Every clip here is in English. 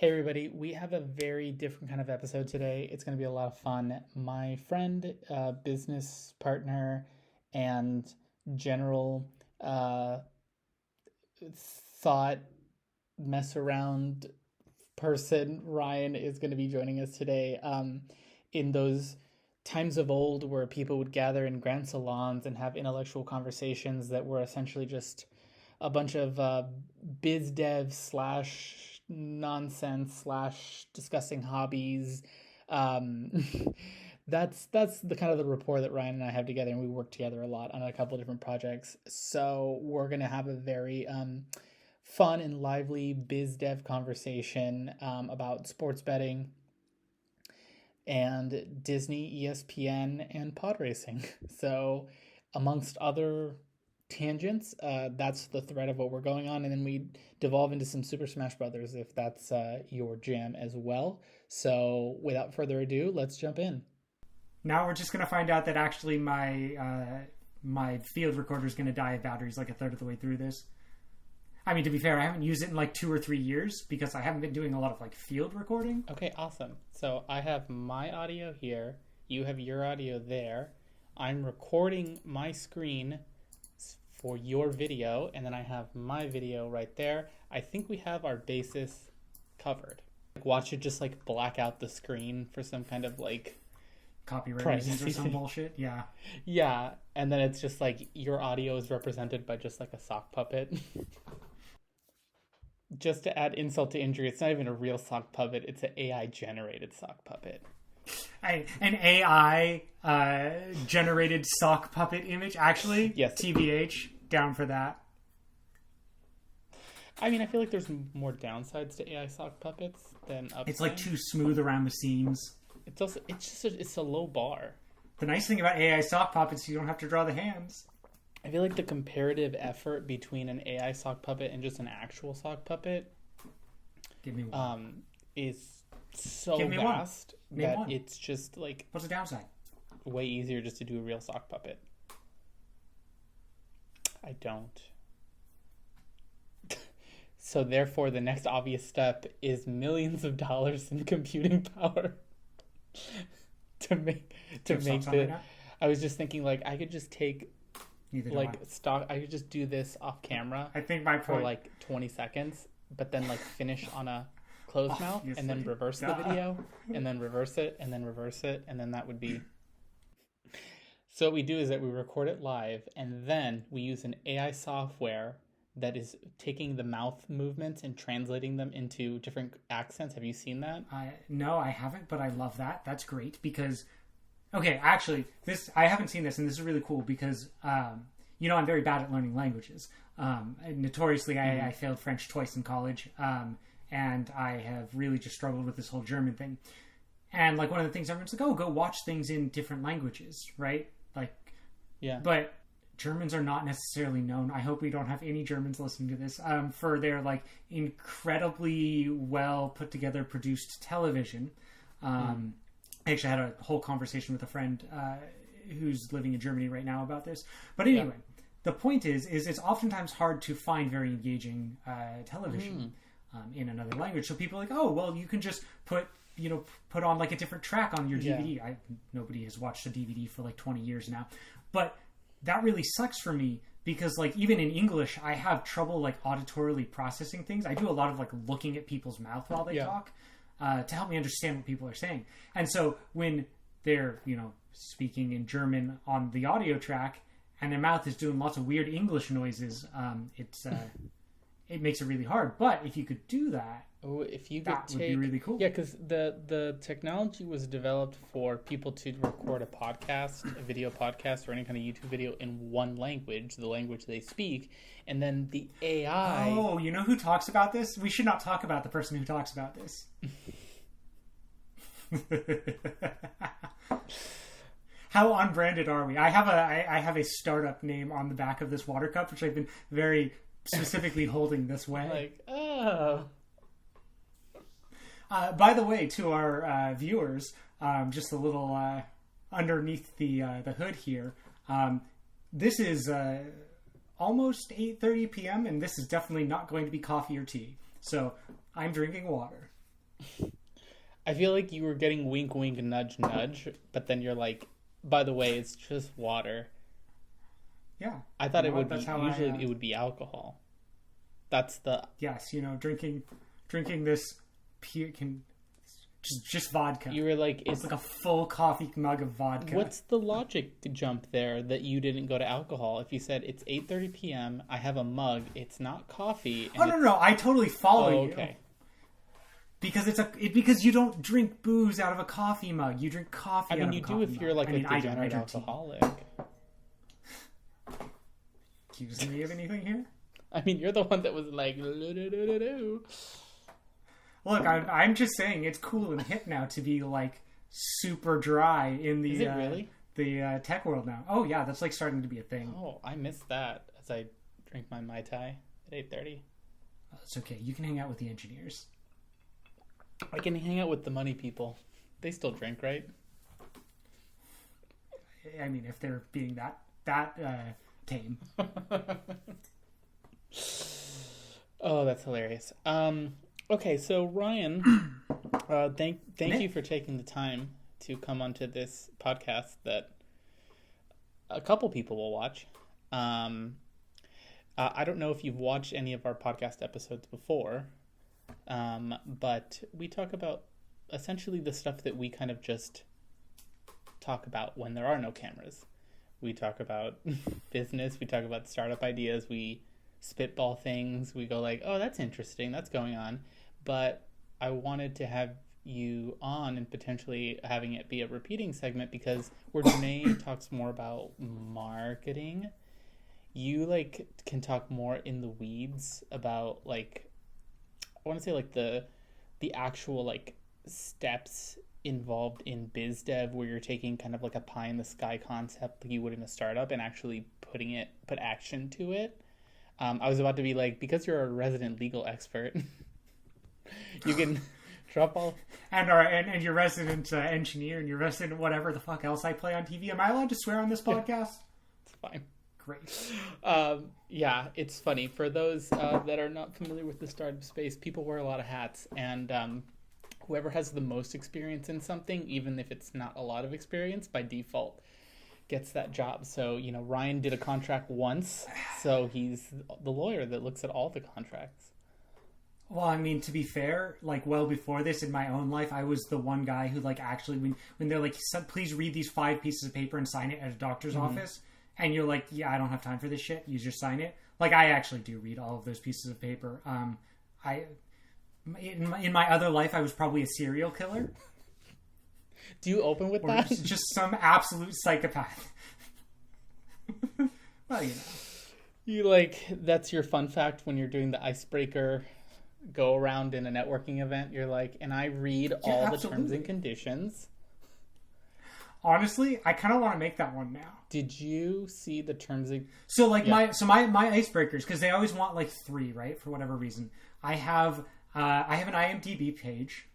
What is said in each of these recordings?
Hey everybody, we have a very different kind of episode today. It's going to be a lot of fun. My friend, business partner, and general uh, thought mess around person, Ryan, is going to be joining us today. In those times of old where people would gather in grand salons and have intellectual conversations that were essentially just a bunch of biz dev slash nonsense slash discussing hobbies. Um, that's the kind of the rapport that Ryan and I have together, and we work together a lot on a couple of different projects. So we're gonna have a very fun and lively biz dev conversation about sports betting and Disney, ESPN, and pod racing. So, amongst other tangents, that's the thread of what we're going on, and then we devolve into some Super Smash Brothers if that's your jam as well. So, without further ado, let's jump in. Now we're just going to find out that actually my field recorder is going to die of batteries like a third of the way through this. I mean, to be fair, I haven't used it in like 2 or 3 years because I haven't been doing a lot of like field recording. Okay, awesome. So I have my audio here. You have your audio there. I'm recording my screen for your video, and then I have my video right there. I think we have our basis covered. Watch it just like black out the screen for some kind of like copyright reasons or some bullshit. Yeah. Yeah, and then it's just like your audio is represented by just like a sock puppet. Just to add insult to injury, it's not even a real sock puppet. It's an AI generated sock puppet. An AI generated sock puppet image, actually. Yes. TBH, down for that. I mean, I feel like there's more downsides to AI sock puppets than upsides. It's like too smooth around the seams. It's a low bar. The nice thing about AI sock puppets, you don't have to draw the hands. I feel like the comparative effort between an AI sock puppet and just an actual sock puppet Give me one. Is so Give me vast one. Name that one. it's just like What's the downside? way easier just to do a real sock puppet. I don't. So therefore, the next obvious step is millions of dollars in computing power to make the. I was just thinking, like, I could just take. I could just do this off camera. I think my point for like 20 seconds, but then like finish on a closed mouth, and then reverse the video, and then reverse it, and then reverse it, and then that would be. So what we do is that we record it live, and then we use an AI software that is taking the mouth movements and translating them into different accents. Have you seen that? No, I haven't, but I love that. That's great because. Okay, actually, I haven't seen this, and this is really cool because, I'm very bad at learning languages. Notoriously, I failed French twice in college, and I have really just struggled with this whole German thing. And, like, one of the things everyone's like, go watch things in different languages, right? Like, yeah. But Germans are not necessarily known. I hope we don't have any Germans listening to this, for their, like, incredibly well put-together produced television. I actually had a whole conversation with a friend who's living in Germany right now about this. But anyway, The point is it's oftentimes hard to find very engaging television in another language. So people are like, oh, well, you can just put on like a different track on your DVD. Yeah. Nobody has watched a DVD for like 20 years now. But that really sucks for me because like even in English, I have trouble like auditorily processing things. I do a lot of like looking at people's mouth while they talk. To help me understand what people are saying. And so when they're, speaking in German on the audio track and their mouth is doing lots of weird English noises, it makes it really hard. But if you could do that, would be really cool. Yeah, because the technology was developed for people to record a podcast, a video podcast, or any kind of YouTube video in one language, the language they speak, and then the AI... Oh, you know who talks about this? We should not talk about the person who talks about this. How unbranded are we? I have a startup name on the back of this water cup, which I've been very specifically holding this way. Like, oh... by the way, to our viewers, just a little underneath the hood here, this is almost 8:30 p.m. and this is definitely not going to be coffee or tea. So I'm drinking water. I feel like you were getting wink, wink, nudge, nudge, but then you're like, by the way, it's just water. Yeah. I thought it would be, that's how usually it would be alcohol. That's the... Yes, drinking this just vodka. You were like... It's like a full coffee mug of vodka. What's the logic jump there that you didn't go to alcohol? If you said, it's 8:30 p.m., I have a mug, it's not coffee... Oh, no, I totally follow you. Okay. Because because you don't drink booze out of a coffee mug. You drink coffee out of a coffee mug. You do if you're like a degenerate alcoholic. Accusing me of anything here? I mean, you're the one that was like... Look, I'm just saying it's cool and hip now to be like super dry in the... Is it really? The tech world now. Oh yeah, that's like starting to be a thing. Oh, I missed that as I drink my Mai Tai at 8:30. Oh, it's okay. You can hang out with the engineers. I can hang out with the money people. They still drink, right? I mean, if they're being that tame. Oh, that's hilarious. Okay, so Ryan, thank you for taking the time to come onto this podcast that a couple people will watch. I don't know if you've watched any of our podcast episodes before, but we talk about essentially the stuff that we kind of just talk about when there are no cameras. We talk about business, we talk about startup ideas, we spitball things, we go like, oh, that's interesting, that's going on. But I wanted to have you on and potentially having it be a repeating segment because where Jene talks more about marketing, you like can talk more in the weeds about like, I want to say like the actual like steps involved in biz dev where you're taking kind of like a pie in the sky concept like you would in a startup and actually put action to it. I was about to be like, because you're a resident legal expert, you can drop all... And your resident engineer and your resident whatever the fuck else I play on TV. Am I allowed to swear on this podcast? It's fine. Great. Yeah, it's funny. For those that are not familiar with the startup space, people wear a lot of hats. And whoever has the most experience in something, even if it's not a lot of experience, by default gets that job. So, Ryan did a contract once, so he's the lawyer that looks at all the contracts. Well, I mean, to be fair, like well before this in my own life, I was the one guy who like actually when they're like, please read these 5 pieces of paper and sign it at a doctor's office, and you're like, yeah, I don't have time for this shit. You just sign it. Like I actually do read all of those pieces of paper. In my other life, I was probably a serial killer. Do you open with that? Just some absolute psychopath. Well, You like, that's your fun fact when you're doing the icebreaker go around in a networking event. You're like, and I read all the terms and conditions. Honestly, I kind of want to make that one now. Did you see the terms of... So like my icebreakers, because they always want like 3, right? For whatever reason. I have an IMDb page.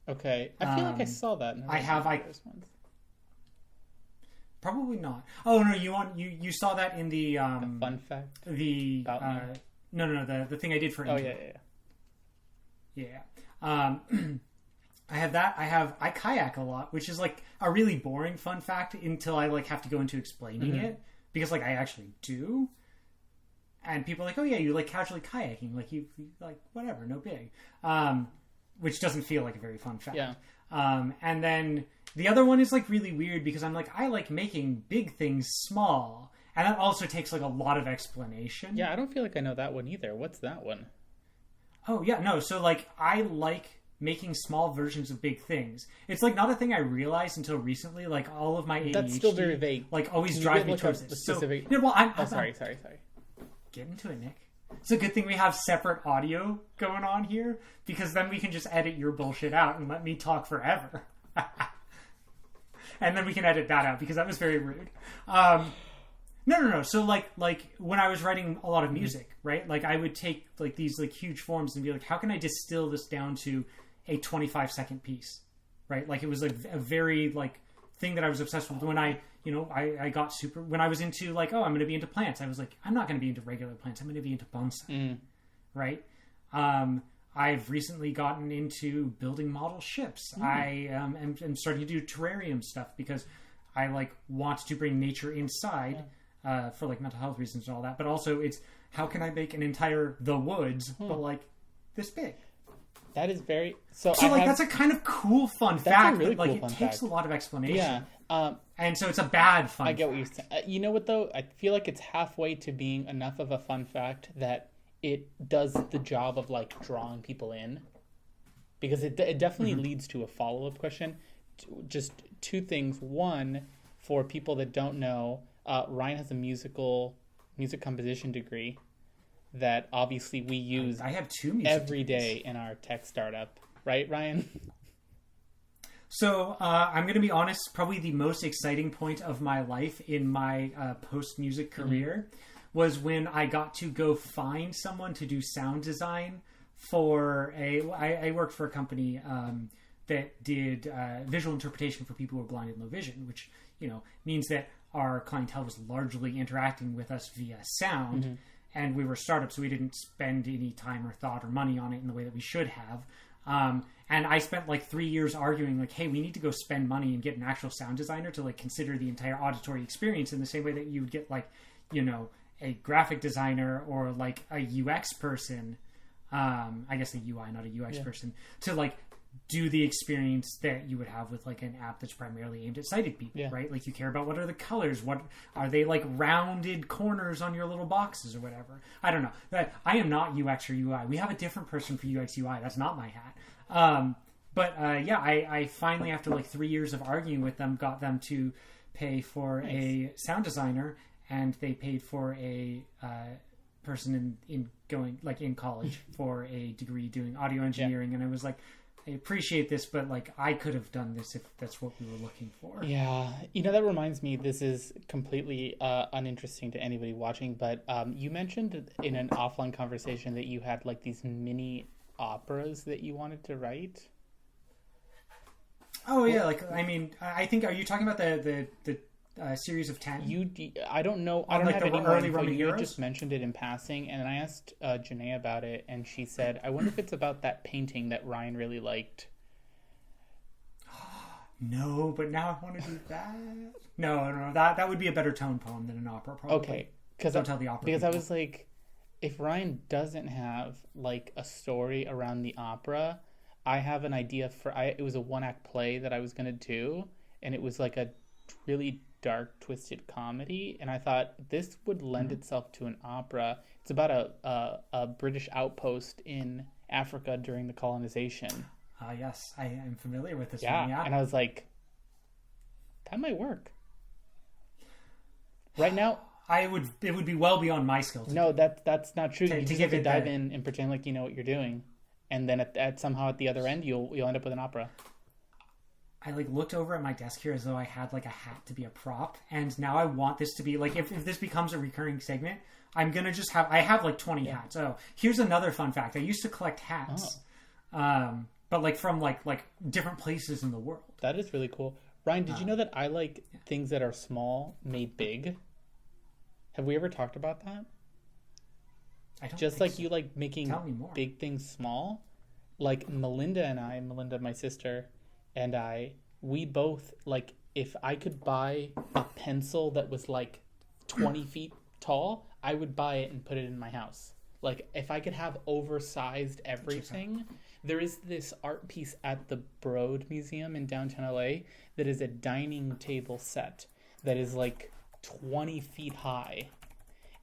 Okay. I feel like I saw that. Probably not. Oh no, you saw that in the fun fact. No, the thing I did for intro. Yeah. I have that. I kayak a lot, which is like a really boring fun fact until I like have to go into explaining it because like I actually do. And people are like, oh yeah, you like casually kayaking, like you like whatever, no big. Which doesn't feel like a very fun fact. Yeah. And then the other one is like really weird because I'm like, I like making big things small. And that also takes like a lot of explanation. Yeah, I don't feel like I know that one either. What's that one? Oh yeah, no. So like I like making small versions of big things. It's like not a thing I realized until recently. Like all of my ADHD, that's still very vague. Like always drive me towards this. Specific... So, I'm sorry. Get into it, Nick. It's a good thing we have separate audio going on here because then we can just edit your bullshit out and let me talk forever. And then we can edit that out because that was very rude. No. So like when I was writing a lot of music, right? Like I would take like these like huge forms and be like, how can I distill this down to a 25-second piece, right? Like it was like a very like thing that I was obsessed with when I got super, when I was into like, oh, I'm going to be into plants. I was like, I'm not going to be into regular plants. I'm going to be into bonsai, right? I've recently gotten into building model ships. I am starting to do terrarium stuff because I like want to bring nature inside for like mental health reasons and all that. But also, it's how can I make an entire the woods, but like this big. That is very so. That's a kind of cool fun fact. Really but, like cool it takes fact. a lot of explanation. Yeah. And so it's a bad fun. I get what fact. you're saying. You know what though? I feel like it's halfway to being enough of a fun fact that it does the job of like drawing people in, because it definitely leads to a follow-up question. Just two things. One, for people that don't know, Ryan has a music composition degree that obviously we use I have two music every day in our tech startup, right, Ryan? So I'm going to be honest, probably the most exciting point of my life in my post-music career was when I got to go find someone to do sound design for I worked for a company that did visual interpretation for people who are blind and low vision, which, you know, means that our clientele was largely interacting with us via sound. And we were a startup, so we didn't spend any time or thought or money on it in the way that we should have. And I spent like 3 years arguing like, hey, we need to go spend money and get an actual sound designer to like consider the entire auditory experience in the same way that you would get like, you know, a graphic designer or like a UX person. I guess a UI, not a UX person, to like do the experience that you would have with like an app that's primarily aimed at sighted people, right? Like you care about what are the colors, what are they like rounded corners on your little boxes or whatever. I don't know. That I am not UX or UI. We have a different person for UX UI. That's not my hat. I finally, after like 3 years of arguing with them, got them to pay for a sound designer, and they paid for a person in college for a degree doing audio engineering. And I was like, I appreciate this, but like I could have done this if that's what we were looking for. Yeah. You know, that reminds me, this is completely uninteresting to anybody watching, but you mentioned in an offline conversation that you had like these mini operas that you wanted to write. Oh yeah, like I mean, I think, are you talking about the series of 10? I don't know. I don't have any early Roman heroes. You just mentioned it in passing, and I asked Jene about it, and she said, "I wonder if it's about that painting that Ryan really liked." No, but now I want to do that. No, that would be a better tone poem than an opera, probably. Okay, don't tell the opera. Because people. I was like, if Ryan doesn't have like a story around the opera, I have an idea for. It was a one-act play that I was gonna do, and it was like a really dark, twisted comedy, and I thought this would lend itself to an opera. It's about a British outpost in Africa during the colonization. Yes, I am familiar with this one. Yeah, and I was like, that might work. Right now, it would be well beyond my skill. No, that's not true. You just have to dive in and pretend like you know what you're doing, and then somehow at the other end, you'll end up with an opera. I like looked over at my desk here as though I had like a hat to be a prop, and now I want this to be like if this becomes a recurring segment, I'm gonna just have like 20 hats. Oh, here's another fun fact: I used to collect hats, but like from like different places in the world. That is really cool. Ryan, did you know that I like things that are small made big? Have we ever talked about that? I don't. Just like so. You like making big things small. Like Melinda, my sister, and we both, like, if I could buy a pencil that was like 20 feet tall, I would buy it and put it in my house. Like, if I could have oversized everything. There is this art piece at the Broad Museum in downtown LA that is a dining table set that is like 20 feet high.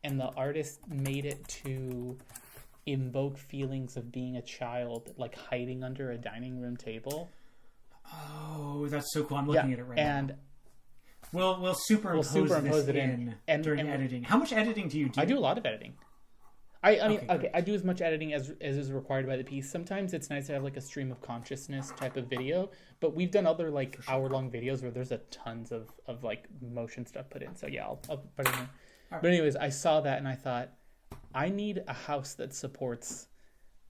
And the artist made it to invoke feelings of being a child, like hiding under a dining room table. Oh, that's so cool! I'm looking at it right now. We'll superimpose it in during editing. How much editing do you do? I do a lot of editing. I mean, I do as much editing as is required by the piece. Sometimes it's nice to have like a stream of consciousness type of video, but we've done other like hour-long videos where there's a tons of like motion stuff put in. So yeah, I'll put it in. Right. But anyways, I saw that and I thought, I need a house that supports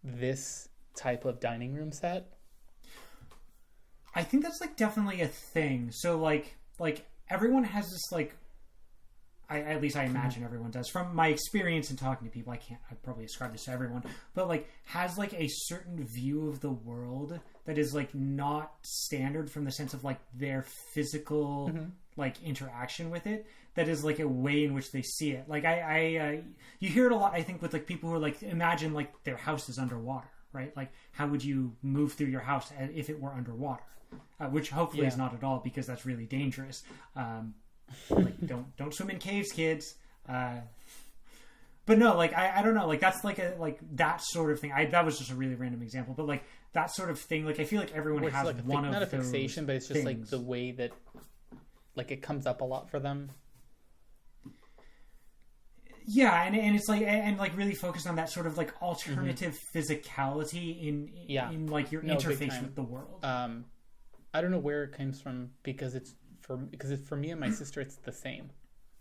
this type of dining room set. I think that's like definitely a thing. So like everyone has this like, at least I imagine everyone does. From my experience in talking to people, I'd probably ascribe this to everyone, but like has like a certain view of the world that is like not standard from the sense of like their physical like interaction with it. That is like a way in which they see it. Like you hear it a lot, I think, with like people who are like, imagine like their house is underwater, right? Like how would you move through your house if it were underwater? Which hopefully is not at all, because that's really dangerous. Like don't swim in caves, kids. But no, like I don't know, like that's like that sort of thing. That was just a really random example, but like that sort of thing, like I feel like everyone has like one of not a those fixation, but it's just things. like the way that like it comes up a lot for them. Yeah, and it's like and like really focused on that sort of like alternative physicality in like your interface with the world. I don't know where it comes from, because it's for me and my sister, it's the same.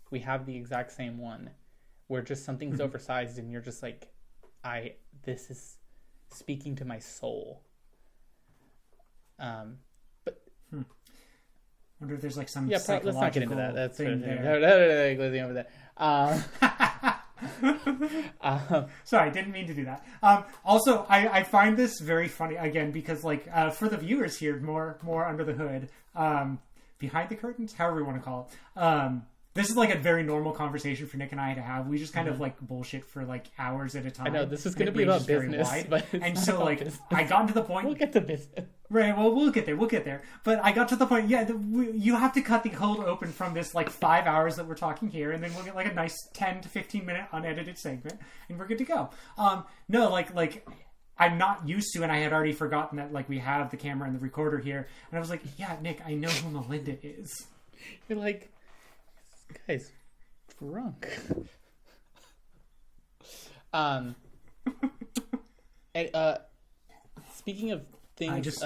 We have the exact same one, where just something's oversized and you're just like, this is speaking to my soul. But wonder if there's like some let's not get into that. That's thing there. Over that. Sorry, didn't mean to do that. Also, I find this very funny again, because like for the viewers here, more under the hood, behind the curtains, however you want to call it. This is like a very normal conversation for Nick and I to have. We just kind of like bullshit for like hours at a time. I know this is going to be about business, but and so like I got to the point. We'll get to business. Right, well, we'll get there. But I got to the point, you have to cut the cold open from this, like, 5 hours that we're talking here, and then we'll get, like, a nice 10 to 15-minute unedited segment, and we're good to go. No, like, I'm not used to, and I had already forgotten that, like, we have the camera and the recorder here, and I was like, yeah, Nick, I know who Melinda is. You're like, this guy's drunk. Speaking of things,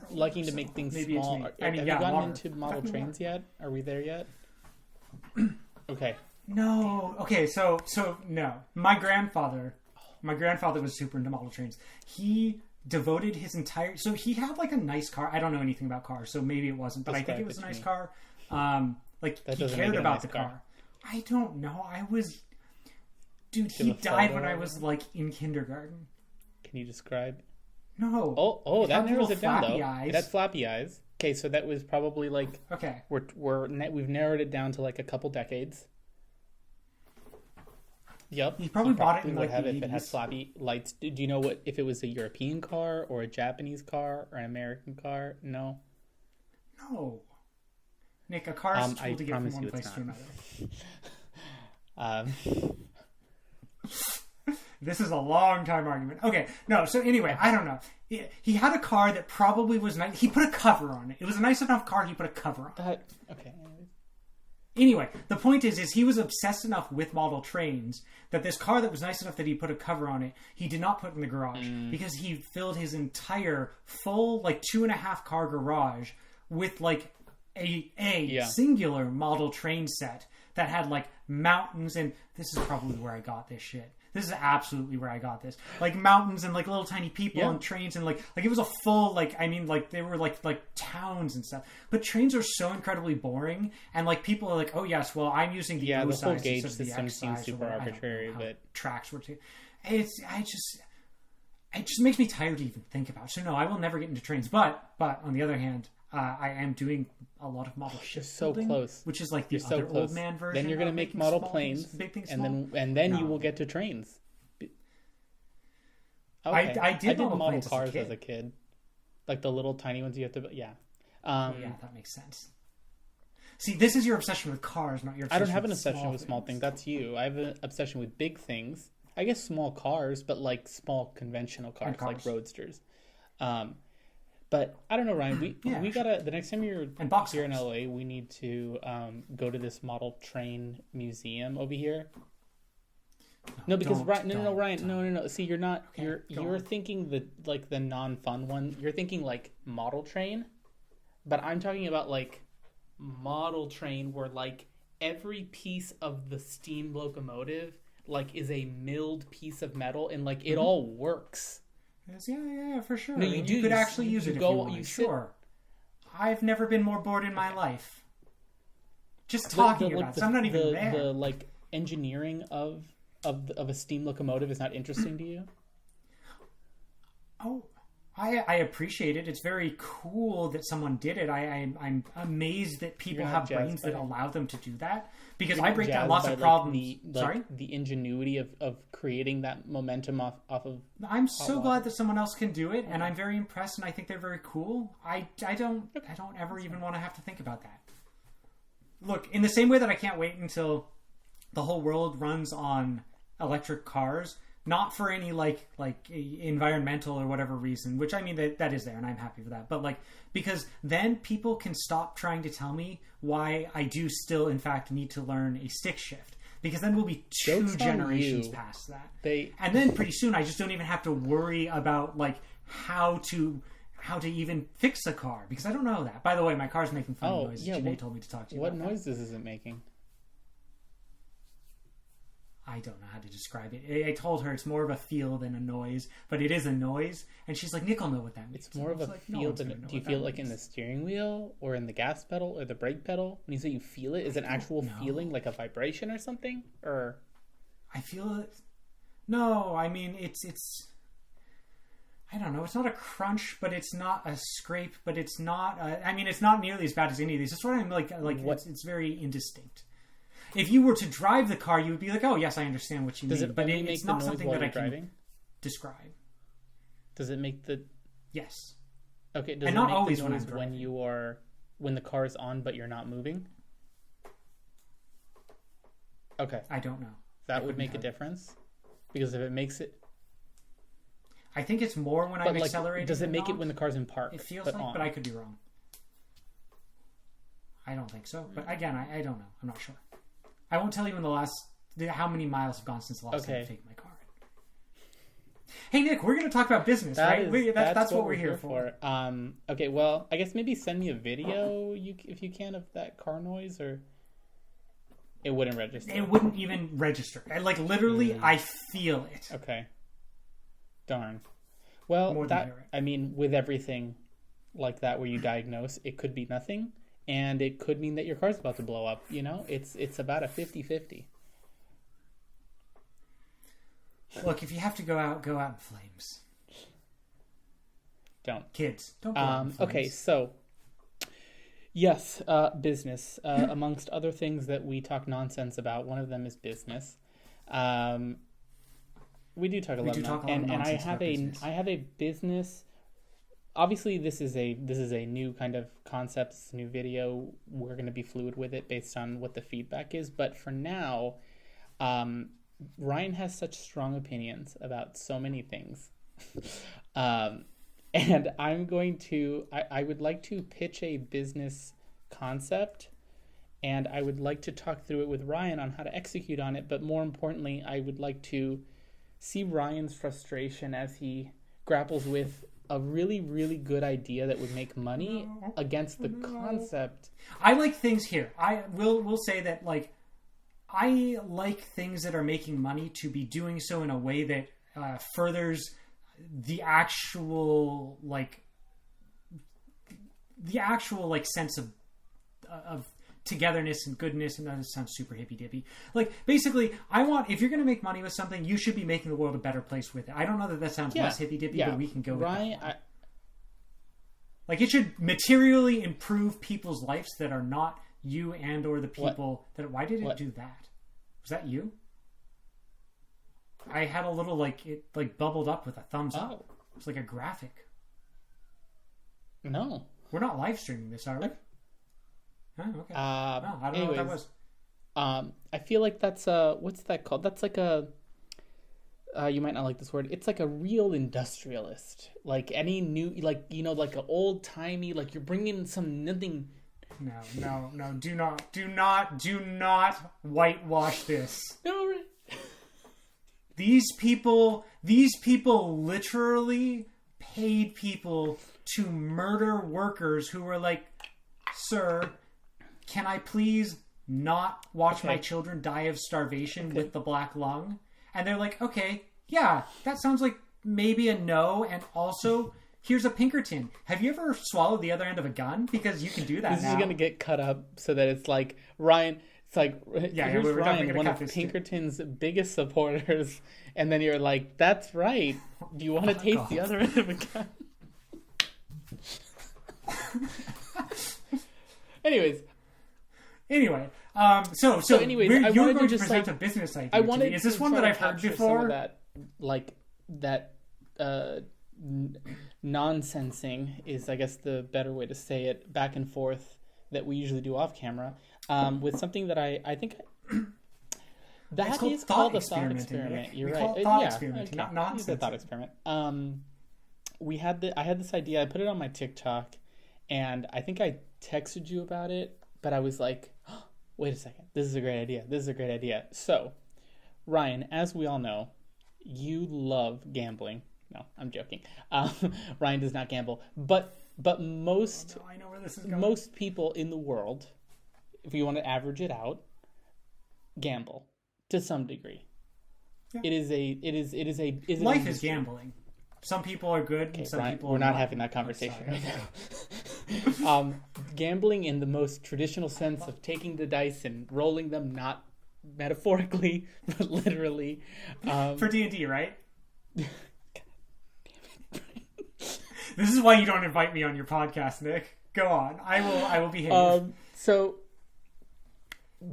liking to make things small. Have you gotten into model trains yet? Are we there yet? Okay. No. Okay, so no. My grandfather was super into model trains. He devoted his entire... So he had like a nice car. I don't know anything about cars, so maybe it wasn't, but I think it was a nice car. Like, he cared about the car. I don't know. Dude, he died when I was like in kindergarten. Can you describe... No. Oh, that narrows it down, though. Eyes. It had flappy eyes. Okay, so that was probably like... Okay. We've narrowed it down to like a couple decades. Yep. He probably bought it in like the 80s. If it had flappy lights. Do you know if it was a European car or a Japanese car or an American car? No. No. Nick, a car is a tool to get from one place to another. This is a long time argument. Okay, no, so anyway, I don't know. He had a car that probably was nice. He put a cover on it. It was a nice enough car, he put a cover on it. Okay. Anyway, the point is he was obsessed enough with model trains that this car that was nice enough that he put a cover on it, he did not put in the garage because he filled his entire full, like, 2.5 car garage with, like, a singular model train set that had, like, mountains, and this is probably where I got this shit. This is absolutely where I got this. Like mountains and like little tiny people and trains and like it was a full they were like towns and stuff. But trains are so incredibly boring, and like people are like, oh yes, well I'm using the O the size whole gauge instead of the system X seems size, super arbitrary, but tracks were too. It just makes me tired to even think about. So no, I will never get into trains. But on the other hand, I am doing a lot of model ship building, close, which is like the other old man version. Then you're going to make model planes, big things, and then you will get to trains. Okay. I did model cars as a kid, like the little tiny ones you have to. Yeah, that makes sense. See, this is your obsession with cars, not your. I don't have an obsession with small things. That's you. I have an obsession with big things. I guess small cars, but like small conventional cars. Like roadsters. But I don't know, Ryan. We gotta, the next time you're here in LA, we need to go to this model train museum over here. No, because Ryan. No. See, you're not. Okay, you're thinking the non-fun one. You're thinking like model train, but I'm talking about like model train where like every piece of the steam locomotive like is a milled piece of metal and like it all works. Yeah, for sure. No, you do. You could actually use it if you want. Sure. I've never been more bored in my life. just talking about it. I'm not even there. The like engineering of a steam locomotive is not interesting to you? Oh, I appreciate it. It's very cool that someone did it. I'm amazed that people have brains that allow them to do that. Because I break down lots of problems. Sorry? The ingenuity of creating that momentum off of... I'm so glad that someone else can do it, and I'm very impressed, and I think they're very cool. I don't ever even want to have to think about that. Look, in the same way that I can't wait until the whole world runs on electric cars, not for any like environmental or whatever reason, which I mean that is there and I'm happy for that, but like because then people can stop trying to tell me why I do still in fact need to learn a stick shift, because then we'll be two generations past that. And then pretty soon I just don't even have to worry about like how to even fix a car, because I don't know that. By the way, my car's making funny noises. Yeah, Jene told me to talk to you about noises is it making? I don't know how to describe it. I told her it's more of a feel than a noise, but it is a noise. And she's like, Nick will know what that means. It's more of a feel than... Do you feel it like in the steering wheel or in the gas pedal or the brake pedal? When you say you feel it, is it an actual feeling, like a vibration or something? Or I feel it... No, I mean, it's... I don't know. It's not a crunch, but it's not a scrape, but it's not... I mean, it's not nearly as bad as any of these. It's what I'm like it's very indistinct. If you were to drive the car, you would be like, "Oh, yes, I understand what you mean." But it's not something that I can describe. Does it make the... Yes. Okay. Does it not make always the noise when the car is on, but you're not moving? Okay. I don't know. That would make a difference, because if it makes it... I think it's more when I'm accelerating. Does it make it when the car's in park? It feels like, but I could be wrong. I don't think so. But again, I don't know. I'm not sure. I won't tell you how many miles have gone since the last time I faked my car. Hey Nick, we're going to talk about business, right? That's what we're here for. Okay, well, I guess maybe send me a video if you can of that car noise, or it wouldn't register. It wouldn't even register. Literally, I feel it. Okay. Darn. Well, I mean, with everything like that where you diagnose, it could be nothing. And it could mean that your car's about to blow up. You know, it's about a 50-50. Look, if you have to go out in flames. Don't. Kids, don't go out in flames. Okay, so yes, business. Amongst other things that we talk nonsense about, one of them is business. We do talk a lot about nonsense. And I have a business. Obviously, this is a new kind of concept. It's a new video. We're going to be fluid with it based on what the feedback is. But for now, Ryan has such strong opinions about so many things. And I'm going to... I would like to pitch a business concept, and I would like to talk through it with Ryan on how to execute on it. But more importantly, I would like to see Ryan's frustration as he grapples with a really, really good idea that would make money against the concept. I like things here. I will say that, like, I like things that are making money to be doing so in a way that furthers the actual sense of togetherness and goodness, and that sounds super hippy dippy. Like, basically, if you're going to make money with something, you should be making the world a better place with it. I don't know that sounds less hippy dippy, but we can go with that. Like, it should materially improve people's lives that are not you and or the people that... Why did it do that? Was that you? I had a little, it bubbled up with a thumbs up. It was like a graphic. No. We're not live streaming this, are we? Oh, okay. I don't know what that was. I feel like that's what's that called? That's like a... you might not like this word. It's like a real industrialist. Like any new... like an old-timey... Like you're bringing some nothing... No. Do not whitewash this. No, right. These people literally paid people to murder workers who were like, "Sir, can I please not watch my children die of starvation with the black lung?" And they're like, "Okay, yeah, that sounds like maybe a no. And also, here's a Pinkerton. Have you ever swallowed the other end of a gun? Because you can do that This now. is gonna get cut up so that it's like Ryan. It's like here's we're definitely Ryan, gonna one cut of this Pinkerton's biggest supporters, and then you're like, "That's right. Do you want to taste the other end of a gun?" Anyways, so anyways, you're I wanted going to to just present like a business idea. I wanted. Is this to one try that to I've heard capture before? Some of that, like that, nonsensing is, I guess, the better way to say it. Back and forth that we usually do off camera, with something that I think. That is called a thought experiment. You're right. Thought experiment, not nonsense. It's a thought experiment. I had this idea. I put it on my TikTok, and I think I texted you about it. But I was like, oh, wait a second. This is a great idea. This is a great idea. So, Ryan, as we all know, you love gambling. No, I'm joking. Ryan does not gamble, but most I know where this is going. Most people in the world, if you want to average it out, gamble to some degree. Yeah. Life is gambling. Some people are good, and some Ryan, people we're are not having that conversation right now. Gambling in the most traditional sense of taking the dice and rolling them, not metaphorically, but literally. For D&D, right? This is why you don't invite me on your podcast, Nick. Go on. I will behave. So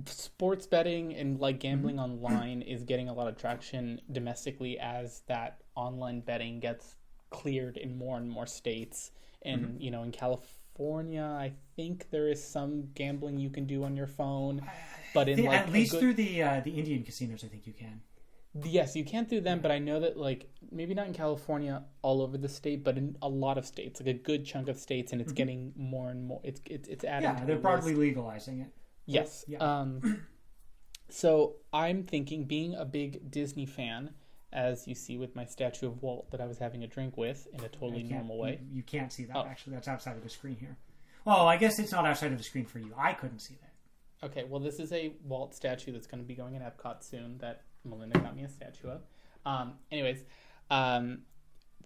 sports betting and like gambling online is getting a lot of traction domestically as that online betting gets cleared in more and more states. And you know, in California, I think there is some gambling you can do on your phone, but in like at least through the Indian casinos, I think you can. Yes, you can't do them, but I know that like maybe not in California all over the state, but in a lot of states, like a good chunk of states, and it's getting more and more. It's adding. Yeah, they're broadly legalizing it. Yes. Yeah. So I'm thinking, being a big Disney fan, as you see with my statue of Walt that I was having a drink with in a totally normal way. You can't see that, actually. That's outside of the screen here. Well, I guess it's not outside of the screen for you. I couldn't see that. Okay, well, this is a Walt statue that's going to be going in Epcot soon that Melinda got me a statue of. Anyways,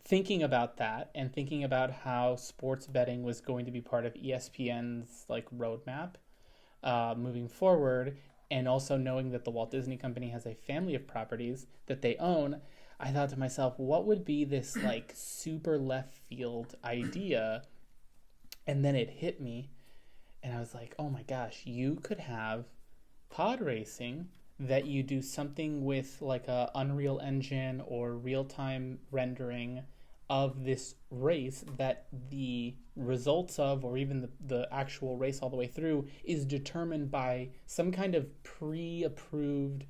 thinking about that and thinking about how sports betting was going to be part of ESPN's like roadmap moving forward, and also knowing that the Walt Disney Company has a family of properties that they own, I thought to myself, what would be this like super left field idea? And then it hit me, and I was like, oh my gosh, you could have pod racing that you do something with like a Unreal Engine or real-time rendering of this race that the results of, or even the actual race all the way through, is determined by some kind of pre-approved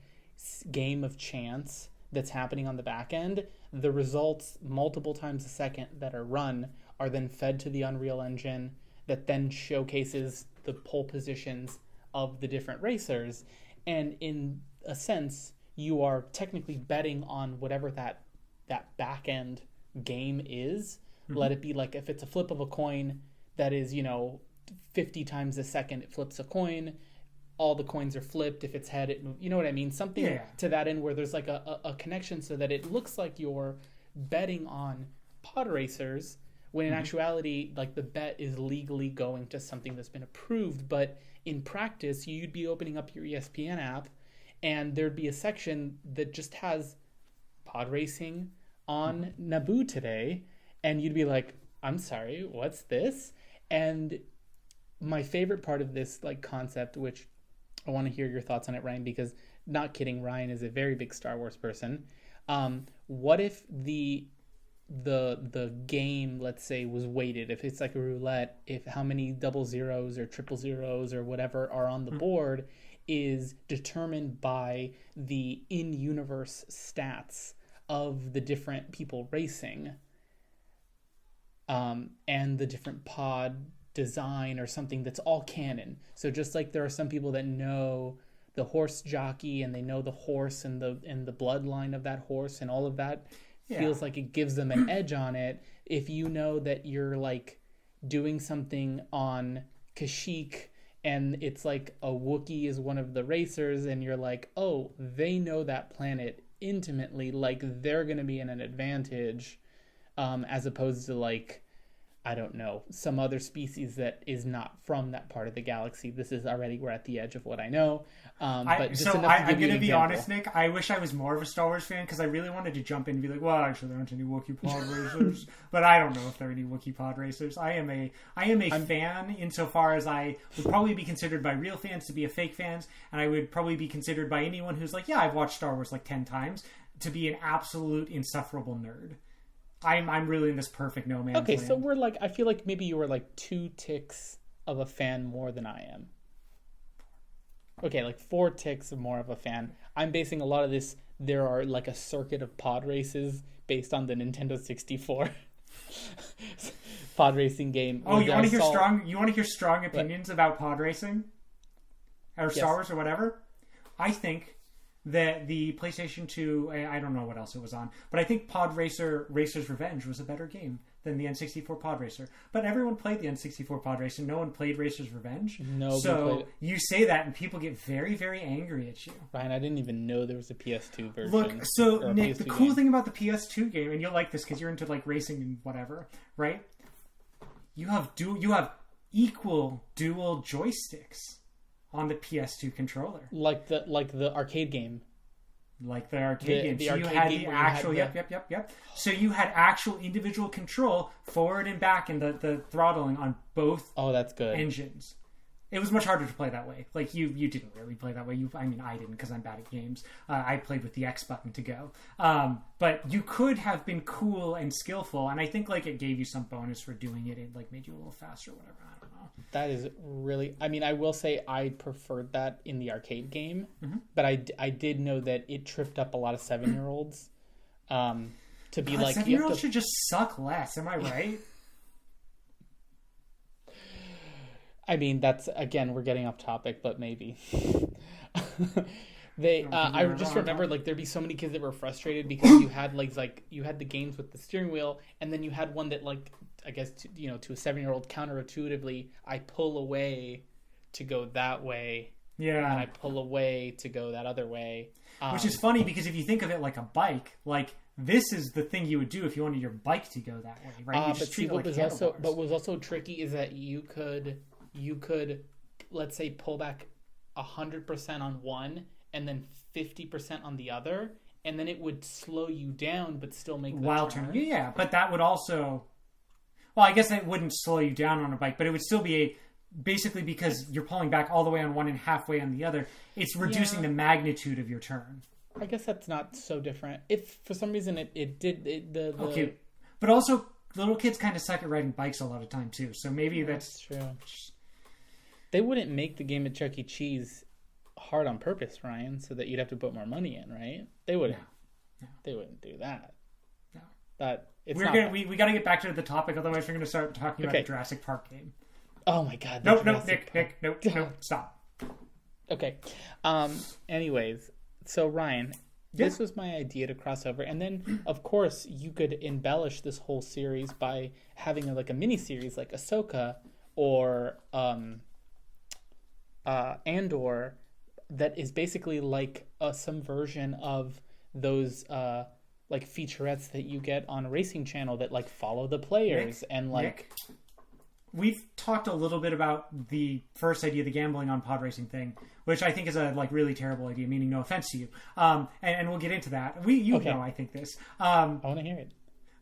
game of chance that's happening on the back end. The results multiple times a second that are run are then fed to the Unreal Engine that then showcases the pole positions of the different racers. And in a sense, you are technically betting on whatever that back end game is. Let it be like, if it's a flip of a coin that is, 50 times a second it flips a coin, all the coins are flipped. If it's head, it moves. You know what I mean? Something to that end where there's like a connection so that it looks like you're betting on pod racers, when in actuality, like, the bet is legally going to something that's been approved. But in practice, you'd be opening up your ESPN app, and there'd be a section that just has pod racing on Naboo today, and you'd be like, I'm sorry, what's this? And my favorite part of this like concept, which I want to hear your thoughts on it, Ryan, because, not kidding, Ryan is a very big Star Wars person. What if the game, let's say, was weighted? If it's like a roulette, if how many 00s or 000s or whatever are on the board is determined by the in-universe stats of the different people racing, and the different pod design or something that's all canon. So just like there are some people that know the horse jockey and they know the horse and the bloodline of that horse and all of that feels like it gives them an edge on it. If you know that you're like doing something on Kashyyyk and it's like a Wookiee is one of the racers, and you're like, oh, they know that planet intimately, like they're going to be in an advantage, as opposed to like I don't know, some other species that is not from that part of the galaxy. This is already, we're at the edge of what I know. But just enough to give I'm you going an to be example. honest, Nick. I wish I was more of a Star Wars fan because I really wanted to jump in and be like, well, actually, there aren't any Wookiee pod racers. But I don't know if there are any Wookiee pod racers. I am a fan insofar as I would probably be considered by real fans to be a fake fans. And I would probably be considered by anyone who's like, yeah, I've watched Star Wars like 10 times to be an absolute insufferable nerd. I'm really in this perfect no man's land. So we're like, I feel like maybe you were like 2 ticks of a fan more than I am. Okay, like 4 ticks of more of a fan. I'm basing a lot of this, there are like a circuit of pod races based on the Nintendo 64 pod racing game. Oh, you want to hear strong opinions about pod racing? Or Star Wars or whatever? I think that the PlayStation 2, I don't know what else it was on, but I think Racer's Revenge was a better game than the N64 Pod Racer. But everyone played the N64 Pod Racer. No one played Racer's Revenge. So you say that and people get very, very angry at you. Ryan, I didn't even know there was a PS2 version. Look, so Nick, the cool thing about the PS2 game, and you'll like this because you're into like racing and whatever, right? You have equal dual joysticks on the PS2 controller, like the arcade game, so you had the actual yep. So you had actual individual control forward and back, and the throttling on both. Oh, that's good. Engines. It was much harder to play that way. Like you didn't really play that way. I didn't because I'm bad at games. I played with the X button to go. But you could have been cool and skillful, and I think like it gave you some bonus for doing it. It like made you a little faster, or whatever. I don't know. That is really. I will say I preferred that in the arcade game, but I did know that it tripped up a lot of 7-year-olds. To be like 7-year-olds should just suck less. Am I right? That's, again, we're getting off topic, but maybe. I just remember like there'd be so many kids that were frustrated because you had you had the games with the steering wheel, and then you had one that like, I guess, to a 7-year-old counterintuitively, I pull away to go that way. Yeah. And I pull away to go that other way. Which is funny because if you think of it like a bike, like this is the thing you would do if you wanted your bike to go that way, right? You just treat it like handlebars. What was also tricky is that you could, let's say, pull back 100% on one and then 50% on the other, and then it would slow you down but still make the turn. Yeah, but that would also... Well, I guess it wouldn't slow you down on a bike, but it would still be basically because you're pulling back all the way on one and halfway on the other, it's reducing the magnitude of your turn. I guess that's not so different. If for some reason it did... Okay, but also little kids kind of suck at riding bikes a lot of time too, so maybe that's true. They wouldn't make the game at Chuck E. Cheese hard on purpose, Ryan, so that you'd have to put more money in, right? They wouldn't. No. They wouldn't do that. No. But it's we got to get back to the topic, otherwise we're going to start talking about the Jurassic Park game. Oh my God. No, Nick, stop. Okay. Anyways, so Ryan, this was my idea to cross over, and then of course you could embellish this whole series by having a mini series like Ahsoka or Andor, that is basically like some version of those like featurettes that you get on a racing channel that like follow the players. Nick, we've talked a little bit about the first idea, the gambling on pod racing thing, which I think is a like really terrible idea, meaning no offense to you. And we'll get into that. Know I think this. I want to hear it.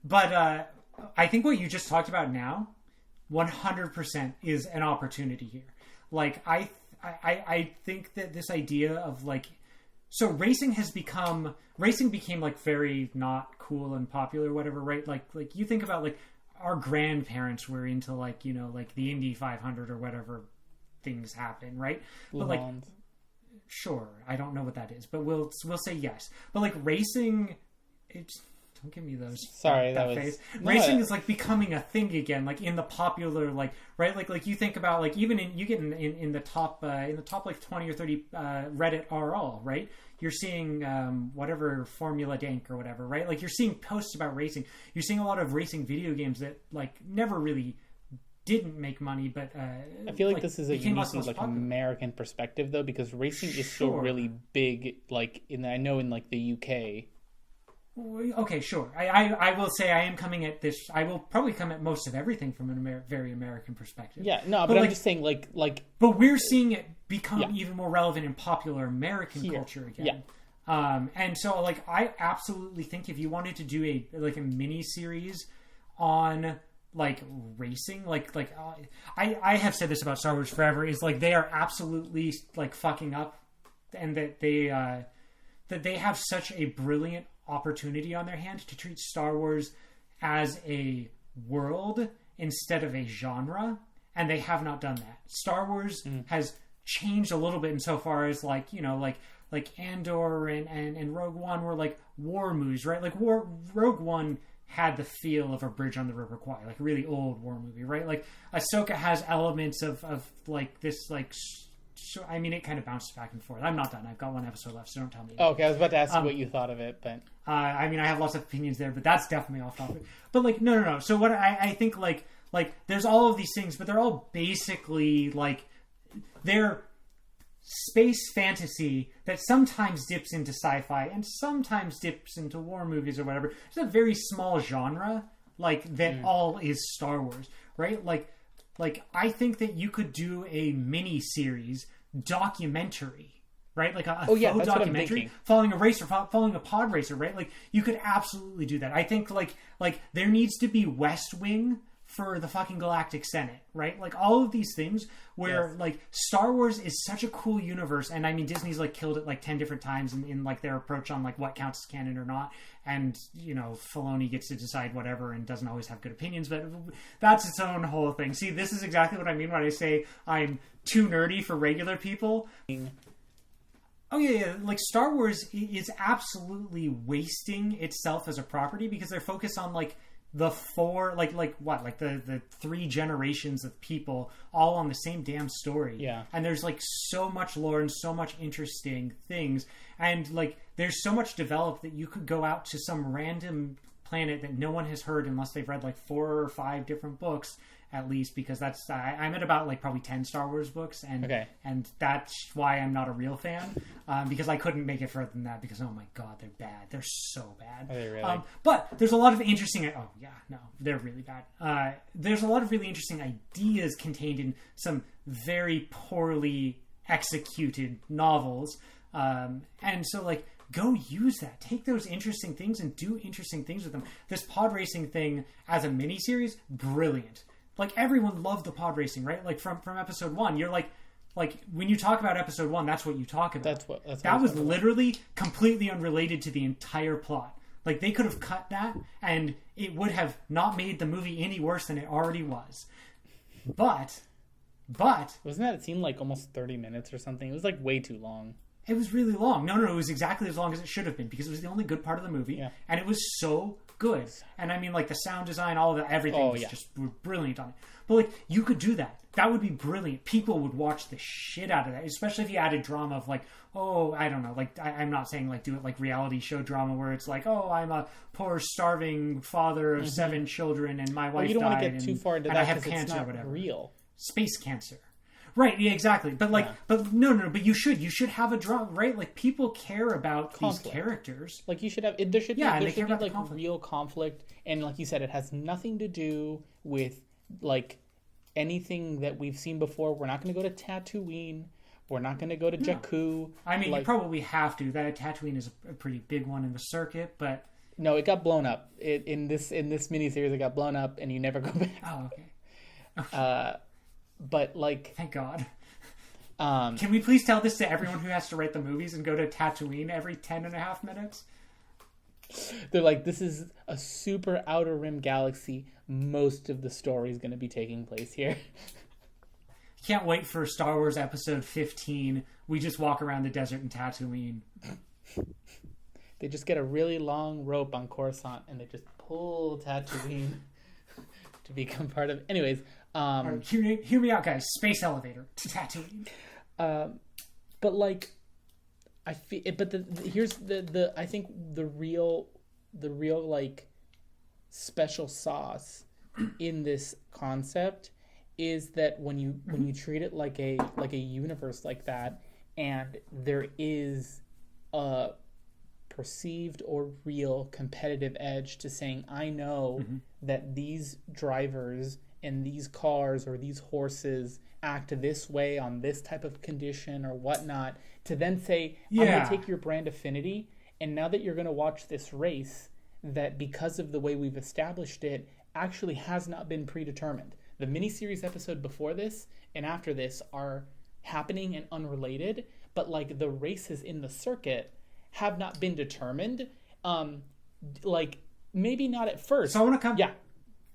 But I think what you just talked about now, 100% is an opportunity here. Like I think that this idea of like, so racing became like very not cool and popular, whatever, right? Like you think about like our grandparents were into like, like the Indy 500 or whatever things happen, right? But like, sure, I don't know what that is, but we'll say yes. But like racing, don't give me those. Sorry, that face. Racing is like becoming a thing again, like in the popular, like right, like you think about like even in the top like 20 or 30 Reddit RL, right? You're seeing whatever Formula Dank or whatever, right? Like you're seeing posts about racing. You're seeing a lot of racing video games that like never really didn't make money, but I feel like this is a unique like American perspective though, because racing is still really big. Like I know in like the UK. Okay, sure. I will say I am coming at this. I will probably come at most of everything from a very American perspective. Yeah, no, but I'm just saying, like. But we're seeing it become Yeah. even more relevant in popular American Here. culture again. Yeah. And so, like, I absolutely think if you wanted to do a mini series on like racing, I have said this about Star Wars forever, is like they are absolutely like fucking up, and that they have such a brilliant opportunity on their hand to treat Star Wars as a world instead of a genre, and they have not done that. Star Wars has changed a little bit insofar as like Andor and Rogue One were like war movies, right? Like Rogue One had the feel of a Bridge on the River Kwai, like a really old war movie, right? Like Ahsoka has elements of like this like. So, I mean, it kind of bounces back and forth. I'm not done. I've got one episode left, so don't tell me. Oh, okay, I was about to ask you what you thought of it, but I mean, I have lots of opinions there, but that's definitely off topic. But like, no. So what I think like there's all of these things, but they're all basically like they're space fantasy that sometimes dips into sci-fi and sometimes dips into war movies or whatever. It's a very small genre, like that all is Star Wars, right? Like, I think that you could do a mini-series documentary, right? Like a faux documentary following a racer, following a pod racer, right? Like, you could absolutely do that. I think, like there needs to be West Wing for the fucking Galactic Senate, right? Like, all of these things where, like, Star Wars is such a cool universe, and I mean, Disney's, like, killed it, like, 10 different times in like, their approach on, like, what counts as canon or not, and, you know, Filoni gets to decide whatever and doesn't always have good opinions, but that's its own whole thing. See, this is exactly what I mean when I say I'm too nerdy for regular people. Oh, yeah. Like, Star Wars is absolutely wasting itself as a property because they're focused on, like, the the 3 generations of people all on the same damn story. Yeah. And there's, like, so much lore and so much interesting things. And, like, there's so much developed that you could go out to some random planet that no one has heard unless they've read, like, 4 or 5 different books, at least, because that's I'm at about like probably 10 Star Wars books, and that's why I'm not a real fan, because I couldn't make it further than that, because oh my god, they're bad, they're so bad. Are they really? But there's a lot of interesting they're really bad. There's a lot of really interesting ideas contained in some very poorly executed novels, and so like go use that. Take those interesting things and do interesting things with them. This pod racing thing as a miniseries, brilliant. Like, everyone loved the pod racing, right? Like, from episode 1, you're like when you talk about episode 1, that's what you talk about. That was literally completely unrelated to the entire plot. Like, they could have cut that, and it would have not made the movie any worse than it already was. But wasn't that scene like almost 30 minutes or something? It was like way too long. It was really long. No, it was exactly as long as it should have been, because it was the only good part of the movie, and it was so good. And I mean, like, the sound design, all of that, everything was just brilliant on it. But like, you could do that. That would be brilliant. People would watch the shit out of that, especially if you added drama of like, oh, I don't know, like, I'm not saying like do it like reality show drama where it's like, oh, I'm a poor starving father of 7 children and my wife died. You don't want to get too far into that, I have because cancer it's not or whatever. real. Space cancer. Right, yeah, exactly. But like, but no, but you should have a drama, right? Like, people care about these characters. Like, you should have, there should be like real conflict, and like you said, it has nothing to do with like anything that we've seen before. We're not going to go to Tatooine. We're not going to go to Jakku. I mean, you probably have to. That Tatooine is a pretty big one in the circuit, but no, it got blown up. In this miniseries, it got blown up, and you never go back. Oh, okay. But like, thank God. Can we please tell this to everyone who has to write the movies and go to Tatooine every 10.5 minutes? They're like, this is a super outer rim galaxy. Most of the story is going to be taking place here. Can't wait for Star Wars Episode 15. We just walk around the desert in Tatooine. They just get a really long rope on Coruscant and they just pull Tatooine to become part of. Anyways. Right, hear me out, guys. Space elevator to Tatooine. But like, I feel. But here's the I think the real like special sauce in this concept is that when you treat it like a universe like that, and there is a perceived or real competitive edge to saying, I know that these drivers and these cars or these horses act this way on this type of condition or whatnot, to then say, I'm going to take your brand affinity, and now that you're going to watch this race, that because of the way we've established it, actually has not been predetermined. The miniseries episode before this and after this are happening and unrelated, but like the races in the circuit have not been determined. Like maybe not at first. So I want to come. Yeah.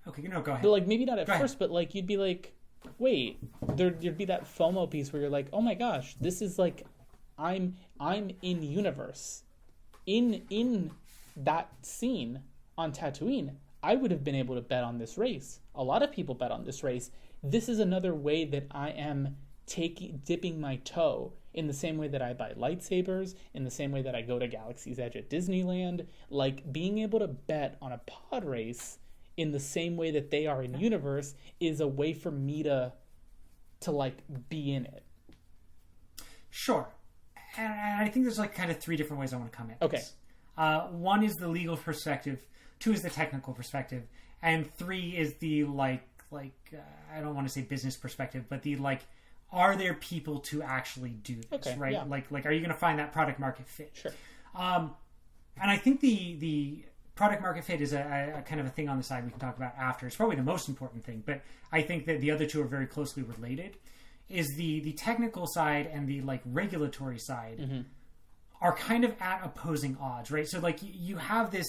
Okay, no, go ahead. But like maybe not at first, but like you'd be like, wait, there'd be that FOMO piece where you're like, oh my gosh, this is like, I'm in universe, in that scene on Tatooine. I would have been able to bet on this race. A lot of people bet on this race. This is another way that I am dipping my toe, in the same way that I buy lightsabers, in the same way that I go to Galaxy's Edge at Disneyland. Like being able to bet on a pod race in the same way that they are in universe is a way for me to like be in it. Sure. And I think there's like kind of three different ways I want to come at this. Okay. One is the legal perspective, two is the technical perspective, and three is the like I don't want to say business perspective, but the like, are there people to actually do this? Okay, right? Yeah. Like are you going to find that product market fit? Sure. And I think the product market fit is a kind of a thing on the side we can talk about after. It's probably the most important thing, but I think that the other two are very closely related. Is the technical side and the like regulatory side are kind of at opposing odds, right? So like you have this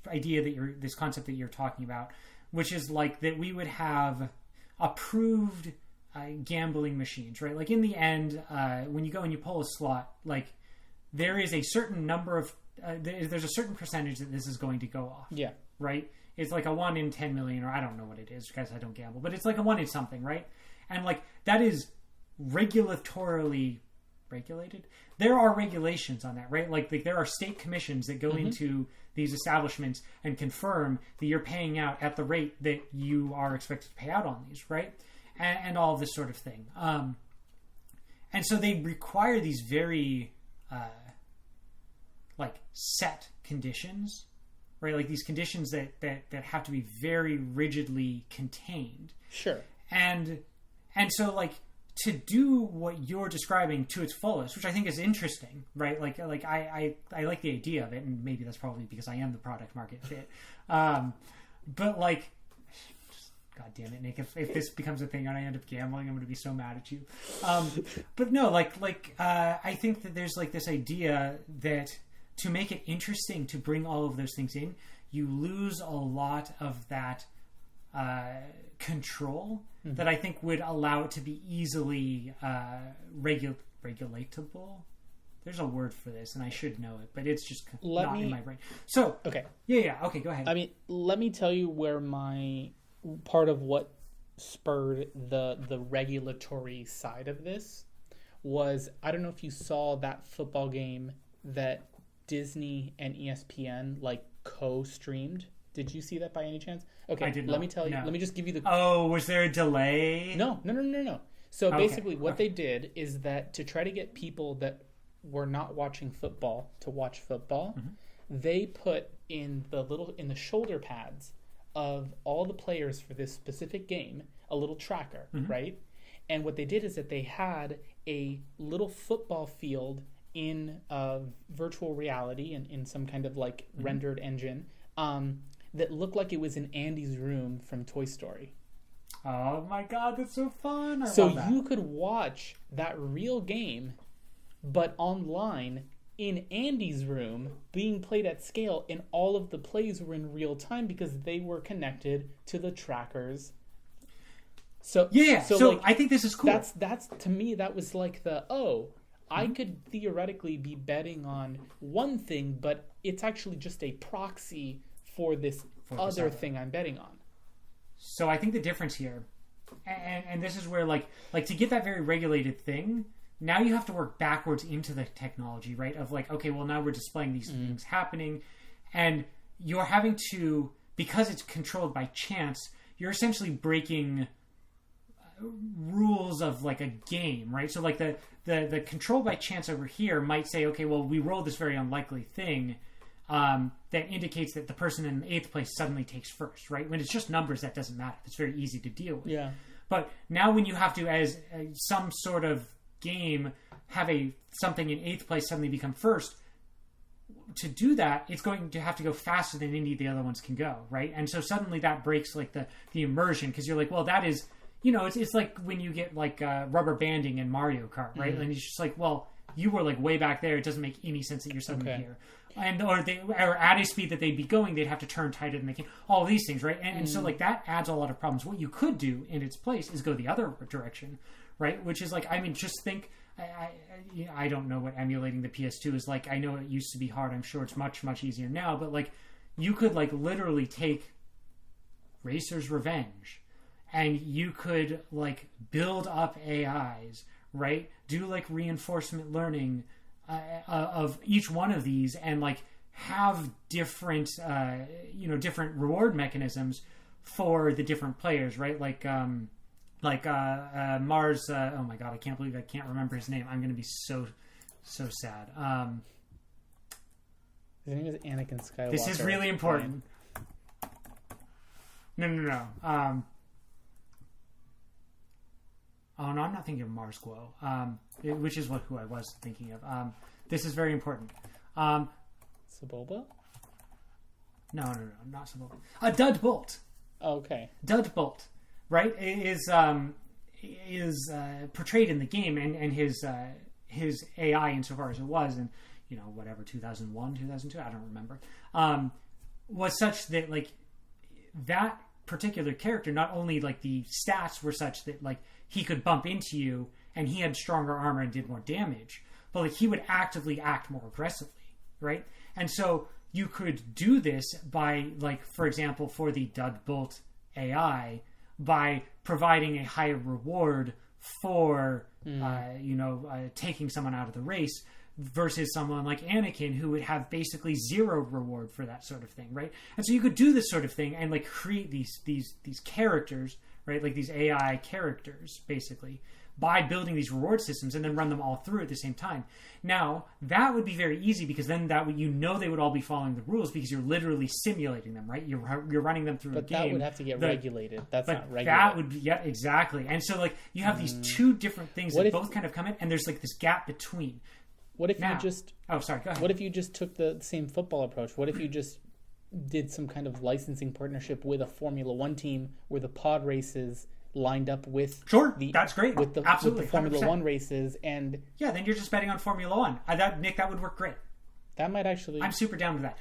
idea that this concept that you're talking about, which is like that we would have approved gambling machines, right? Like in the end, when you go and you pull a slot, like there is a certain number of there's a certain percentage that this is going to go off. Yeah. Right? It's like a 1 in 10 million, or I don't know what it is because I don't gamble, but it's like a 1 in something, right? And like that is regulatorily regulated. There are regulations on that, right? Like there are state commissions that go into these establishments and confirm that you're paying out at the rate that you are expected to pay out on these, right? And all of this sort of thing. And so they require these very like set conditions, right? Like these conditions that have to be very rigidly contained. Sure. And so like to do what you're describing to its fullest, which I think is interesting, right? Like I like the idea of it, and maybe that's probably because I am the product market fit. But like, God damn it, Nick! If this becomes a thing and I end up gambling, I'm going to be so mad at you. But no, I think that there's like this idea that to make it interesting to bring all of those things in, you lose a lot of that control that I think would allow it to be easily regulatable. There's a word for this, and I should know it, but it's just not in my brain. So, okay. Yeah, okay, go ahead. I mean, let me tell you where my part of what spurred the regulatory side of this was, I don't know if you saw that football game that Disney and ESPN like co-streamed. Did you see that by any chance? Okay, I did not. Let me tell you. Let me just give you the. Oh, was there a delay? No. So basically, what they did is that to try to get people that were not watching football to watch football, they put in the shoulder pads of all the players for this specific game a little tracker, right? And what they did is that they had a little football field in virtual reality and in some kind of like rendered engine that looked like it was in Andy's room from Toy Story. Oh my God, that's so fun! So you could watch that real game, but online in Andy's room being played at scale, and all of the plays were in real time because they were connected to the trackers. So like, I think this is cool. That's to me, that was like I could theoretically be betting on one thing, but it's actually just a proxy for this other thing I'm betting on. So I think the difference here, and this is where like to get that very regulated thing, now you have to work backwards into the technology, right? Of like, okay, well now we're displaying these things happening, and you're having to, because it's controlled by chance, you're essentially breaking rules of like a game, right? So like the control by chance over here might say, okay, well, we roll this very unlikely thing that indicates that the person in 8th place suddenly takes first, right? When it's just numbers, that doesn't matter. It's very easy to deal with. Yeah. But now when you have to, as some sort of game, have something in 8th place suddenly become first, to do that, it's going to have to go faster than any of the other ones can go, right? And so suddenly that breaks like the immersion, because you're like, well, that is, it's like when you get like rubber banding in Mario Kart, right? And it's just like, well, you were like way back there. It doesn't make any sense that you're suddenly here. And or at a speed that they'd be going, they'd have to turn tighter than they can. All these things, right? And so like that adds a lot of problems. What you could do in its place is go the other direction, right? Which is like, I mean, just think. I don't know what emulating the PS2 is like. I know it used to be hard. I'm sure it's much, much easier now. But like, you could like literally take Racer's Revenge, and you could like build up AIs, right? Do like reinforcement learning of each one of these, and like have different, different reward mechanisms for the different players, right? Like Mars. Oh my god, I can't believe I can't remember his name. I'm going to be so sad. His name is Anakin Skywalker. This is really important. No. Oh no, I'm not thinking of Mars Glow. Which is who I was thinking of. This is very important. Sebulba? No, not Sebulba. Dud Bolt. Oh, okay. Dud Bolt. Right, is portrayed in the game, and his AI, insofar as it was, and whatever 2001, 2002, I don't remember, was such that like that particular character, not only like the stats were such that like he could bump into you and he had stronger armor and did more damage, but like he would actively act more aggressively, right? And so you could do this by like, for example, for the Dud Bolt AI, by providing a higher reward for taking someone out of the race, versus someone like Anakin, who would have basically zero reward for that sort of thing, right? And so you could do this sort of thing and like create these characters, right? Like these AI characters, basically, by building these reward systems and then run them all through at the same time. Now, that would be very easy, because then they would all be following the rules, because you're literally simulating them, right? You're running them through a game. But that would have to get regulated. That's not regulated. That would be, yeah, exactly. And so like you have these two different things that both kind of come in, and there's like this gap between. What if you just... Oh, sorry, go ahead. What if you just took the same football approach? What if you just did some kind of licensing partnership with a Formula One team where the pod races lined up with... Sure, that's great. Absolutely, with the Formula 1 races, and... Yeah, then you're just betting on Formula One. Nick, that would work great. That might actually... I'm super down with that.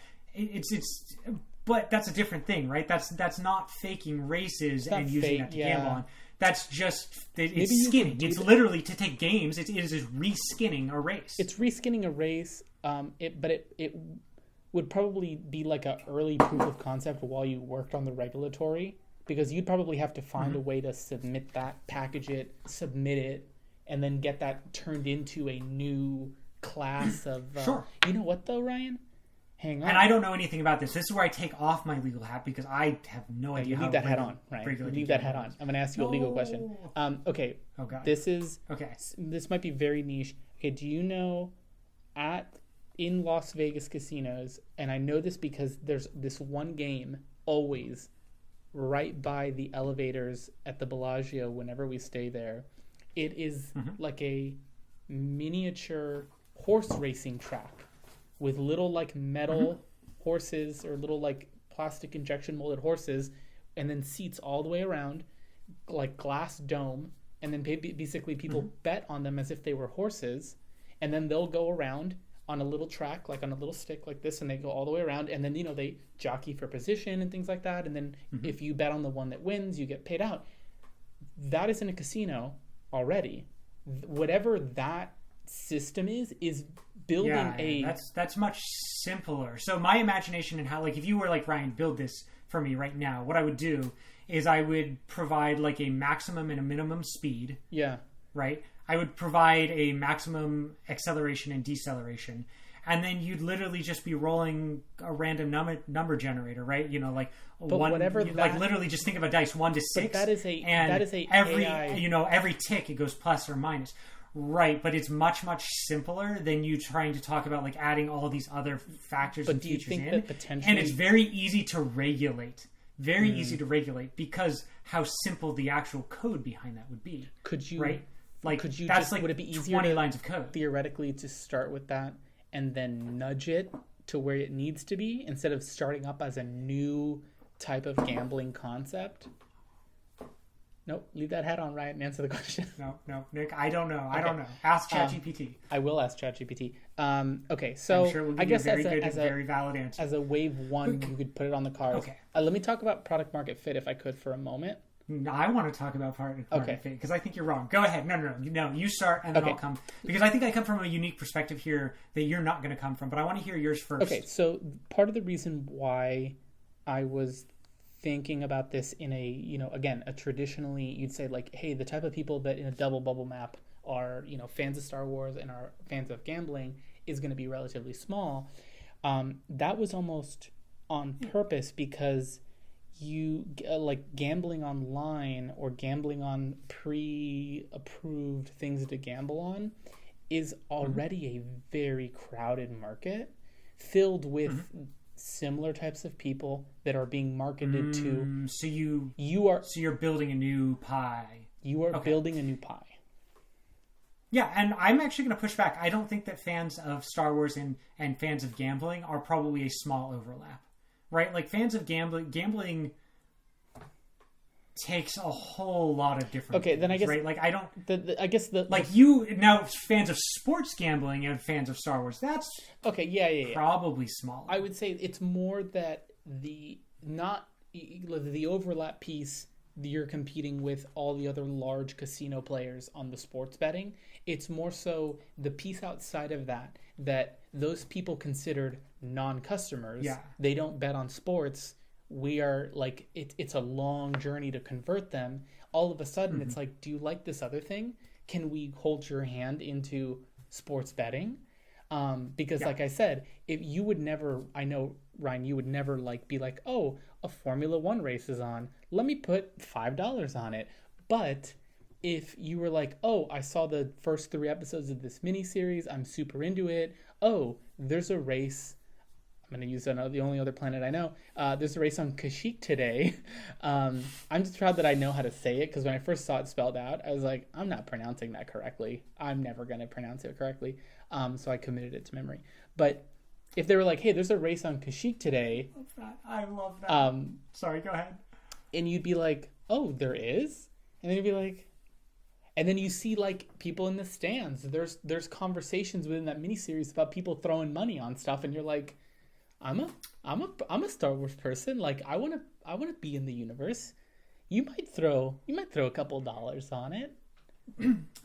But that's a different thing, right? That's not faking races and using that to gamble on. That's just, it's skinning. It's literally, to take games, it is reskinning a race. It's reskinning a race, but it would probably be like an early proof of concept while you worked on the regulatory, because you'd probably have to find a way to submit that, package it, submit it, and then get that turned into a new class of... Sure. You know what, though, Ryan? Hang on. And I don't know anything about this. This is where I take off my legal hat, because I have no idea how... You leave that hat on, right? You leave that hat on. I'm going to ask you a legal question. Okay. Oh, God. This might be very niche. Okay, do you know in Las Vegas casinos, and I know this because there's this one game always right by the elevators at the Bellagio whenever we stay there. It is like a miniature horse racing track with little like metal horses, or little like plastic injection molded horses, and then seats all the way around, like glass dome, and then basically people bet on them as if they were horses, and then they'll go around on a little track, like on a little stick like this, and they go all the way around, and then they jockey for position and things like that, and then if you bet on the one that wins, you get paid out. That is in a casino already. Whatever that system is building that's much simpler. So my imagination, and how, like, if you were like, Ryan, build this for me right now, what I would do is I would provide like a maximum and a minimum speed. Yeah. Right? I would provide a maximum acceleration and deceleration, and then you'd literally just be rolling a random number generator, right? You know, like but one, whatever like literally just think of a dice 1 to 6. But that is every AI. you know, every tick it goes plus or minus. Right, but it's much simpler than you trying to talk about like adding all these other factors and features in. That potentially... And it's very easy to regulate. Very easy to regulate because how simple the actual code behind that would be. Could you right? Like could you that's just, like would it be easier 20 lines of code theoretically to start with that and then nudge it to where it needs to be instead of starting up as a new type of gambling concept? Nope, leave that hat on, Ryan, and answer the question. No, Nick, I don't know. I don't know. Ask ChatGPT. I will ask ChatGPT. Okay, so I'm sure we'll give I guess you a very good, very valid answer. As a wave 1, you could put it on the cards. Okay. Let me talk about product market fit if I could for a moment. No, I want to talk about product market fit because I think you're wrong. Go ahead. No, you start and then I'll come. Because I think I come from a unique perspective here that you're not going to come from, but I want to hear yours first. Okay, so part of the reason why I was thinking about this in a, you know, again, a traditionally, you'd say like, hey, the type of people that in a double bubble map are, you know, fans of Star Wars and are fans of gambling is going to be relatively small. That was almost on purpose because you like gambling online or gambling on pre-approved things to gamble on is already a very crowded market filled with similar types of people that are being marketed to. So you're building a new pie. You are building a new pie. Yeah, and I'm actually going to push back. I don't think that fans of Star Wars and fans of gambling are probably a small overlap, right? Like fans of gambling takes a whole lot of different. Okay, then I guess right. Like I don't. I guess you now fans of sports gambling and fans of Star Wars. That's okay. Yeah. Probably small. I would say it's more that the overlap piece. You're competing with all the other large casino players on the sports betting. It's more so the piece outside of that those people considered non-customers. Yeah. They don't bet on sports. We are like, it's a long journey to convert them. All of a sudden, it's like, do you like this other thing? Can we hold your hand into sports betting? Because like I said, if you would never, I know, Ryan, you would never like be like, oh, a Formula One race is on. Let me put $5 on it. But if you were like, oh, I saw the first 3 episodes of this miniseries, I'm super into it. Oh, there's a race. I'm going to use the only other planet I know. There's a race on Kashyyyk today. I'm just proud that I know how to say it because when I first saw it spelled out, I was like, I'm not pronouncing that correctly. I'm never going to pronounce it correctly. So I committed it to memory. But if they were like, hey, there's a race on Kashyyyk today. I love that. Sorry, go ahead. And you'd be like, oh, there is? And then you'd be like, and then you see like people in the stands. There's conversations within that miniseries about people throwing money on stuff, and you're like, I'm a Star Wars person. Like I wanna be in the universe. You might throw a couple dollars on it.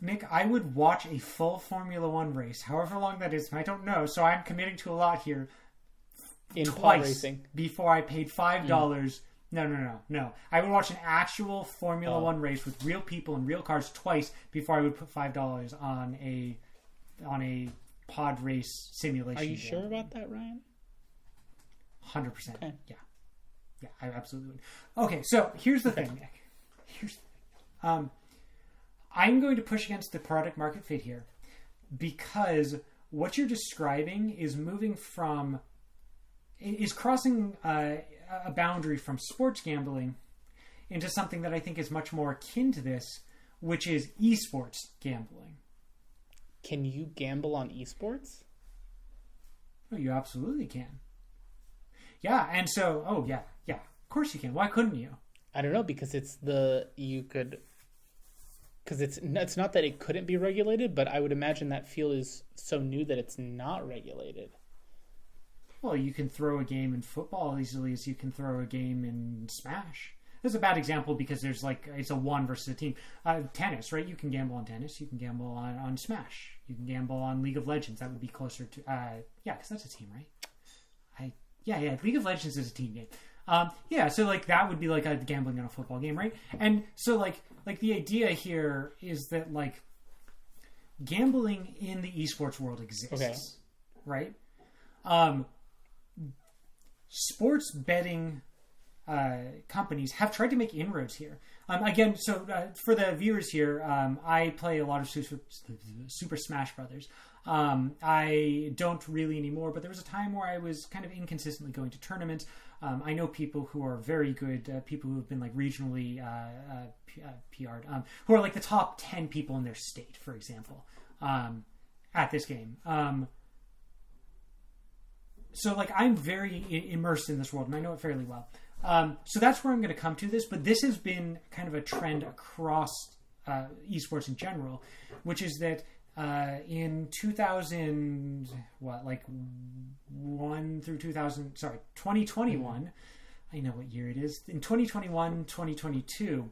Nick, I would watch a full Formula One race, however long that is. I don't know, so I'm committing to a lot here. In twice racing. Before I paid $5. No. I would watch an actual Formula One race with real people and real cars twice before I would put $5 on a pod race simulation. Are you sure about that, Ryan? 100%. Okay. Yeah, I absolutely would. Okay, so here's the thing, Nick. I'm going to push against the product market fit here because what you're describing is crossing a boundary from sports gambling into something that I think is much more akin to this, which is esports gambling. Can you gamble on esports? Oh, you absolutely can. Yeah, and so, of course you can. Why couldn't you? I don't know, because it's not that it couldn't be regulated, but I would imagine that field is so new that it's not regulated. Well, you can throw a game in football as easily as you can throw a game in Smash. This is a bad example because it's a one versus a team. Tennis, right? You can gamble on tennis. You can gamble on Smash. You can gamble on League of Legends. That would be closer to... because that's a team, right? League of Legends is a team game. So like that would be like a gambling on a football game, right? And so like the idea here is that like gambling in the esports world exists, right? Sports betting companies have tried to make inroads here. Again, so for the viewers here, I play a lot of Super Smash Brothers. I don't really anymore, but there was a time where I was kind of inconsistently going to tournaments. I know people who are very good, people who have been like regionally PR'd, who are like the top 10 people in their state, for example, at this game. So like I'm very immersed in this world and I know it fairly well. So that's where I'm going to come to this, but this has been kind of a trend across esports in general, which is that in 2021, I know what year it is, in 2021, 2022,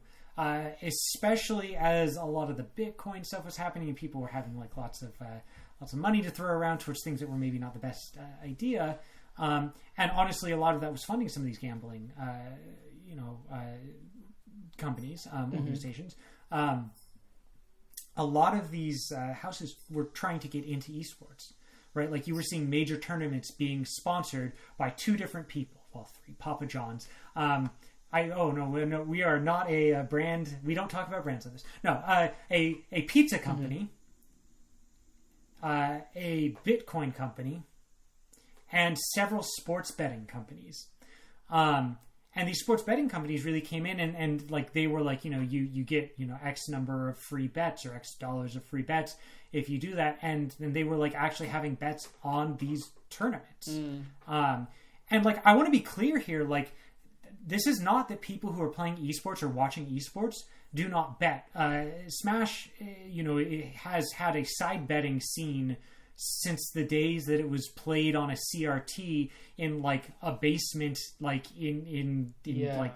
especially as a lot of the Bitcoin stuff was happening and people were having like lots of money to throw around towards things that were maybe not the best idea. And honestly, a lot of that was funding some of these gambling, companies, organizations. A lot of these houses were trying to get into esports, right? Like you were seeing major tournaments being sponsored by two different people, well, three, Papa John's. We are not a brand. We don't talk about brands on this. No, a pizza company, a Bitcoin company, and several sports betting companies. And these sports betting companies really came in and like they were like, you get, X number of free bets or X dollars of free bets if you do that. And then they were like actually having bets on these tournaments. And like, I want to be clear here, like, this is not that people who are playing esports or watching esports do not bet. Smash, it has had a side betting scene since the days that it was played on a CRT in like a basement, like in like,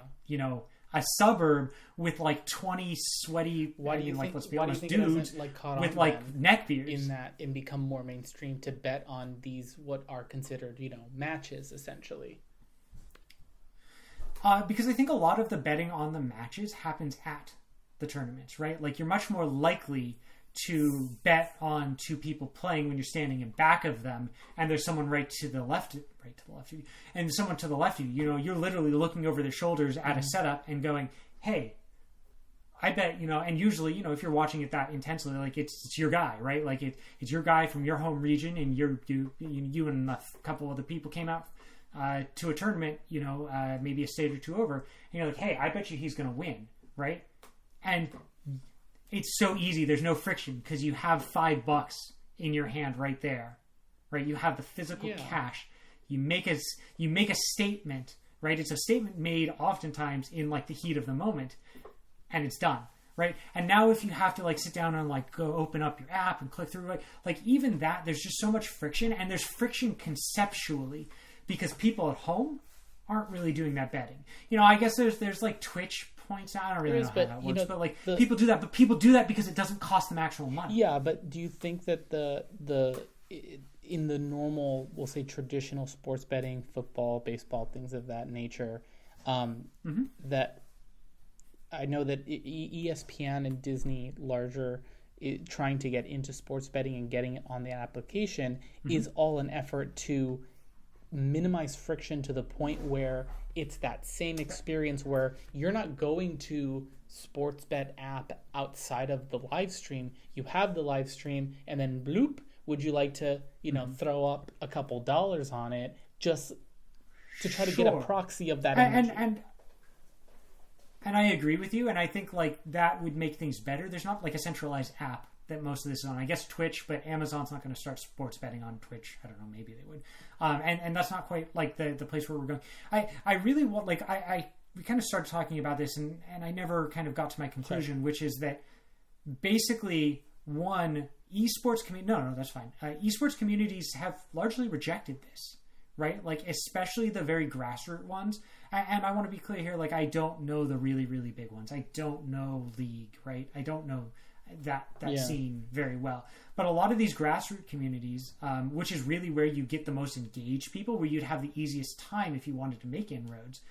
a suburb with like 20 sweaty, let's be honest, dudes with like neck beards and become more mainstream to bet on these, what are considered, matches essentially. Because I think a lot of the betting on the matches happens at the tournaments, right? Like you're much more likely to bet on two people playing when you're standing in back of them and there's someone right to the left of you and someone to the left of you. You're literally looking over their shoulders at a setup and going, hey, I bet, and usually, if you're watching it that intensely, like it's your guy, right? Like it's your guy from your home region and you and a couple other people came out to a tournament, maybe a stage or two over, and you're like, hey, I bet you he's going to win, right? And it's so easy. There's no friction because you have $5 in your hand right there, right? You have the physical cash. You make a statement, right? It's a statement made oftentimes in like the heat of the moment, and it's done, right? And now if you have to like sit down and like go open up your app and click through, like even that, there's just so much friction, and there's friction conceptually because people at home aren't really doing that betting. I guess there's like Twitch points. I don't really know how that works, but like people do that. But people do that because it doesn't cost them actual money. Yeah, but do you think that in the normal, we'll say traditional sports betting, football, baseball, things of that nature, that I know that ESPN and Disney larger trying to get into sports betting and getting it on the application is all an effort to minimize friction to the point where it's that same experience where you're not going to sports bet app outside of the live stream. You have the live stream and then bloop, would you like to, throw up a couple dollars on it just to try to get a proxy of that energy. And I agree with you, and I think like that would make things better. There's not like a centralized app that most of this is on. I guess Twitch, but Amazon's not going to start sports betting on Twitch. I don't know, maybe they would. And that's not quite like the place where we're going. I really want, like, we kind of started talking about this and I never kind of got to my conclusion, which is that basically esports community, no, that's fine. Esports communities have largely rejected this, right? Like, especially the very grassroots ones. And I want to be clear here, like, I don't know the really, really big ones. I don't know League, right? I don't know that scene very well. But a lot of these grassroots communities, which is really where you get the most engaged people, where you'd have the easiest time if you wanted to make inroads,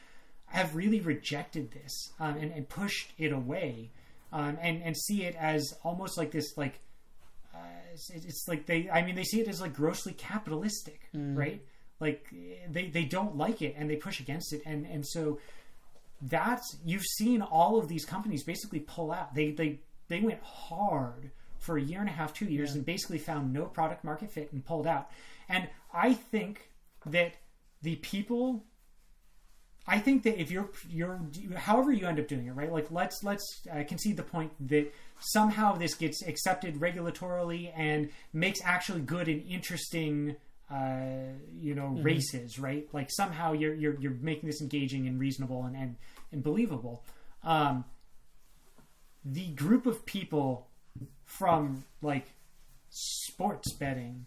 have really rejected this and pushed it away and see it as almost like this, like, it's like they see it as like grossly capitalistic, right? like they don't like it and they push against it, and so that's, you've seen all of these companies basically pull out. They went hard for a year and a half, 2 years, and basically found no product market fit and pulled out. And I think that if you're however you end up doing it, right? Like let's concede the point that somehow this gets accepted regulatorily and makes actually good and interesting races, right? Like somehow you're making this engaging and reasonable and believable. The group of people from like sports betting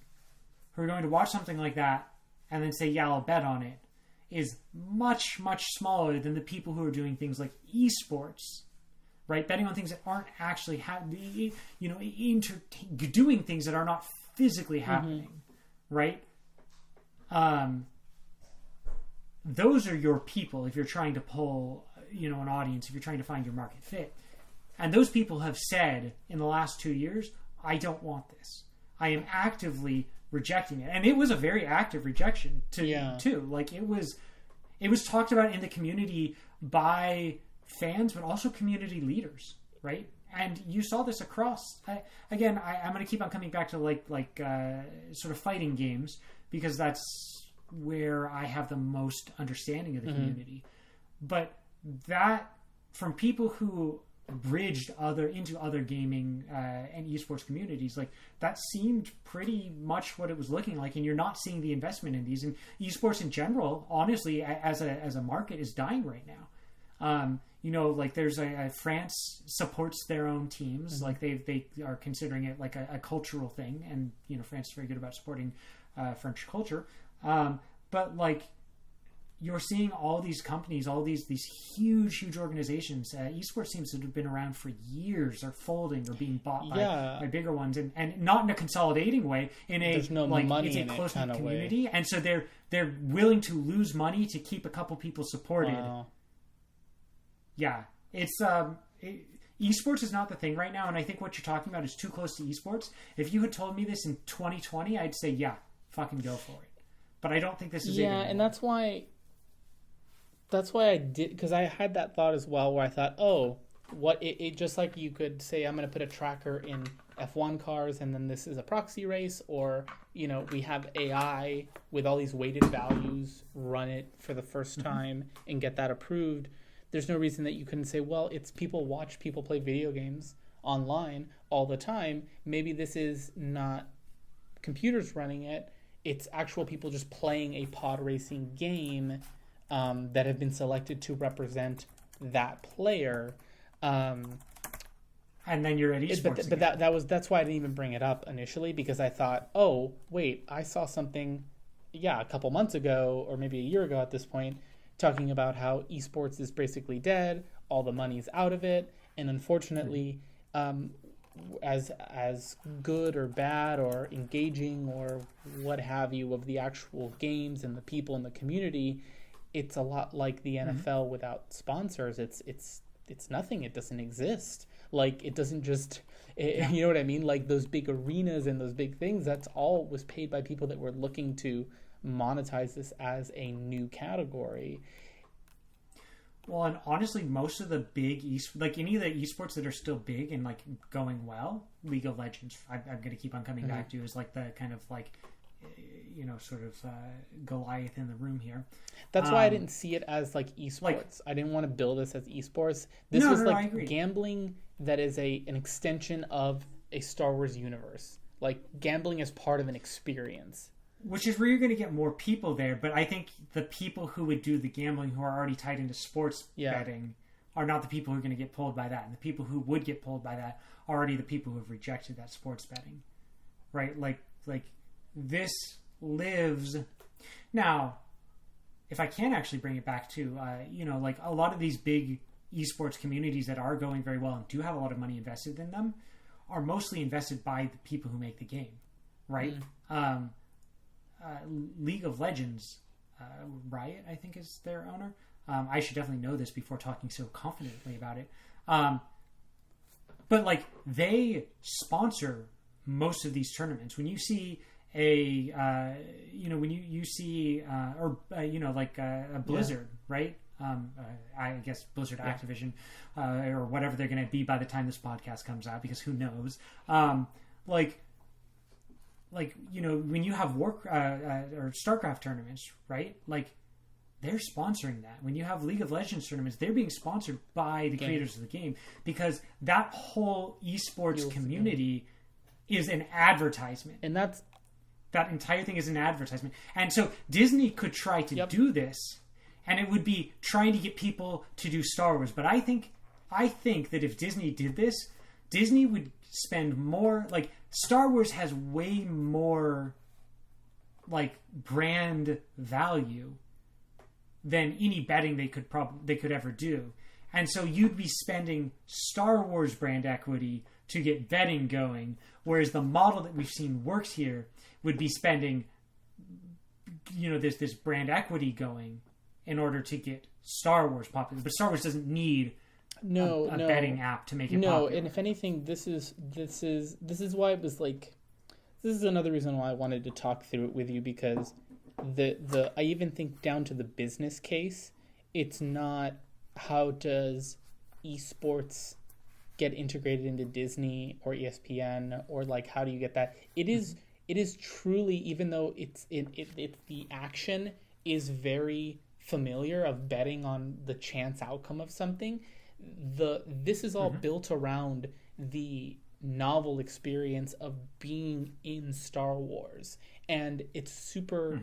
who are going to watch something like that and then say, yeah, I'll bet on it, is much, much smaller than the people who are doing things like esports, right? Betting on things that aren't actually doing things that are not physically happening, right? Those are your people if you're trying to pull, an audience, if you're trying to find your market fit. And those people have said in the last 2 years, I don't want this. I am actively rejecting it. And it was a very active rejection too. Like it was talked about in the community by fans, but also community leaders, right? And you saw this across. I'm going to keep on coming back to like sort of fighting games, because that's where I have the most understanding of the community. But that, from people who bridged into other gaming and esports communities, like that seemed pretty much what it was looking like. And you're not seeing the investment in these, and esports in general, honestly, as a market, is dying right now. Like there's France supports their own teams, like they are considering it like a cultural thing, and France is very good about supporting French culture, but like you're seeing all these companies, all these huge organizations. Esports seems to have been around for years, are folding or being bought by bigger ones, and not in a consolidating way. There's no money it's a close knit community, and so they're willing to lose money to keep a couple people supported. Wow. Yeah, it's esports is not the thing right now, and I think what you're talking about is too close to esports. If you had told me this in 2020, I'd say yeah, fucking go for it. But I don't think this is it anymore. And that's why I did, because I had that thought as well, where I thought, it just like you could say, I'm going to put a tracker in F1 cars, and then this is a proxy race, or we have AI with all these weighted values, run it for the first time and get that approved. There's no reason that you couldn't say, well, it's people watch people play video games online all the time. Maybe this is not computers running it. It's actual people just playing a pod racing game that have been selected to represent that player. And then you're at esports. But that's why I didn't even bring it up initially, because I thought, oh, wait, I saw something, a couple months ago, or maybe a year ago at this point, talking about how esports is basically dead, all the money's out of it, and unfortunately, as good or bad or engaging or what have you of the actual games and the people in the community, it's a lot like the NFL without sponsors. It's nothing. It doesn't exist. Like it doesn't just, you know what I mean? Like those big arenas and those big things, that's all was paid by people that were looking to monetize this as a new category. Well, and honestly, most of the big like any of the esports that are still big and like going well, League of Legends, I'm going to keep on coming back to, is like the kind of like, sort of Goliath in the room here. That's why I didn't see it as like esports. I didn't want to build this as esports. This was like gambling that is an extension of a Star Wars universe. Like gambling is part of an experience. Which is where you're going to get more people there, but I think the people who would do the gambling, who are already tied into sports betting, are not the people who are going to get pulled by that. And the people who would get pulled by that are already the people who have rejected that sports betting, right? Like this lives now. If I can actually bring it back to, like a lot of these big esports communities that are going very well and do have a lot of money invested in them, are mostly invested by the people who make the game, right? League of Legends, Riot, I think, is their owner. I should definitely know this before talking so confidently about it. But like they sponsor most of these tournaments. When you see when you see like a Blizzard, right? I guess Blizzard, Activision, or whatever they're going to be by the time this podcast comes out, because who knows? When you have War or StarCraft tournaments, right? Like, they're sponsoring that. When you have League of Legends tournaments, they're being sponsored by the creators of the game, because that whole esports community is an advertisement, and that entire thing is an advertisement. And so Disney could try to do this, and it would be trying to get people to do Star Wars. But I think that if Disney did this, Disney would spend more. Like, Star Wars has way more like brand value than any betting they could ever do. And so you'd be spending Star Wars brand equity to get betting going, whereas the model that we've seen works here would be spending, this brand equity going in order to get Star Wars popular. But Star Wars doesn't need a betting app to make it popular. And if anything, this is why it was like, this is another reason why I wanted to talk through it with you, because I even think down to the business case, it's not how does esports get integrated into Disney or ESPN, or like how do you get that? It is truly, even though it's the action is very familiar of betting on the chance outcome of something. This is all built around the novel experience of being in Star Wars, and it's super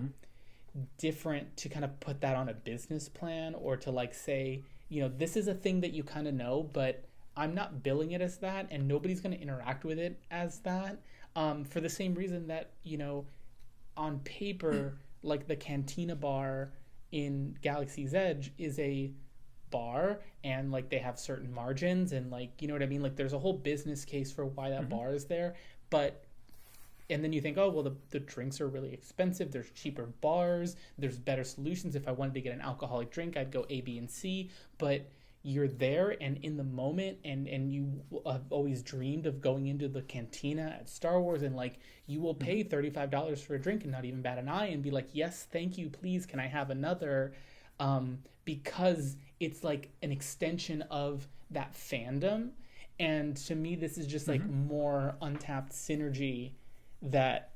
different to kind of put that on a business plan, or to like say, this is a thing that you kind of know, but I'm not billing it as that, and nobody's going to interact with it as that, for the same reason that, on paper, like the Cantina bar in Galaxy's Edge is a bar, and like they have certain margins, and like, you know what I mean? Like, there's a whole business case for why that bar is there. And then you think, oh, well, the drinks are really expensive. There's cheaper bars. There's better solutions. If I wanted to get an alcoholic drink, I'd go A, B, and C. But you're there and in the moment, and you have always dreamed of going into the cantina at Star Wars, and like, you will pay $35 for a drink and not even bat an eye and be like, yes, thank you, please, can I have another? Because it's like an extension of that fandom. And to me, this is just like more untapped synergy that,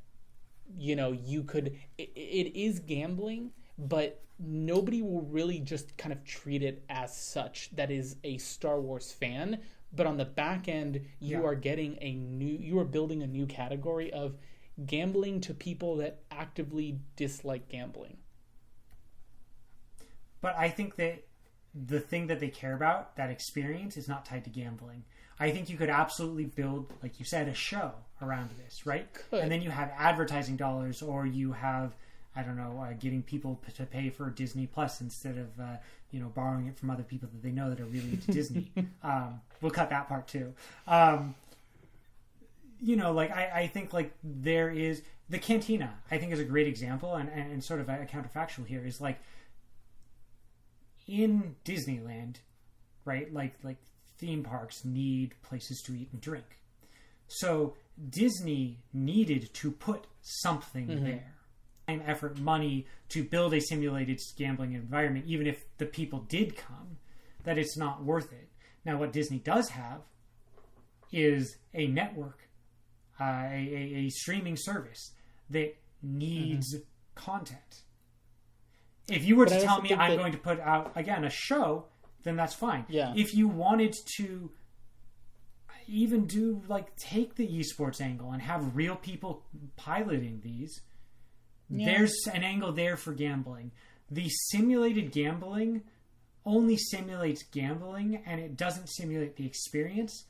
you could, it is gambling, but nobody will really just kind of treat it as such that is a Star Wars fan. But on the back end, you are building a new category of gambling to people that actively dislike gambling. But I think that the thing that they care about, that experience, is not tied to gambling. I think you could absolutely build, like you said, a show around this, right? Could. And then you have advertising dollars, or you have, I don't know, getting people to pay for Disney Plus instead of, borrowing it from other people that they know that are really into Disney. We'll cut that part too. I think like there is the Cantina, I think, is a great example, and sort of a counterfactual here is like, in Disneyland, right? Like theme parks need places to eat and drink. So Disney needed to put something there. Time, effort, money to build a simulated gambling environment, even if the people did come, that it's not worth it. Now, what Disney does have is a network, a streaming service that needs content. If you were to tell me I'm going to put out, again, a show, then that's fine. Yeah. If you wanted to even do, like, take the esports angle and have real people piloting these, there's an angle there for gambling. The simulated gambling only simulates gambling, and it doesn't simulate the experience.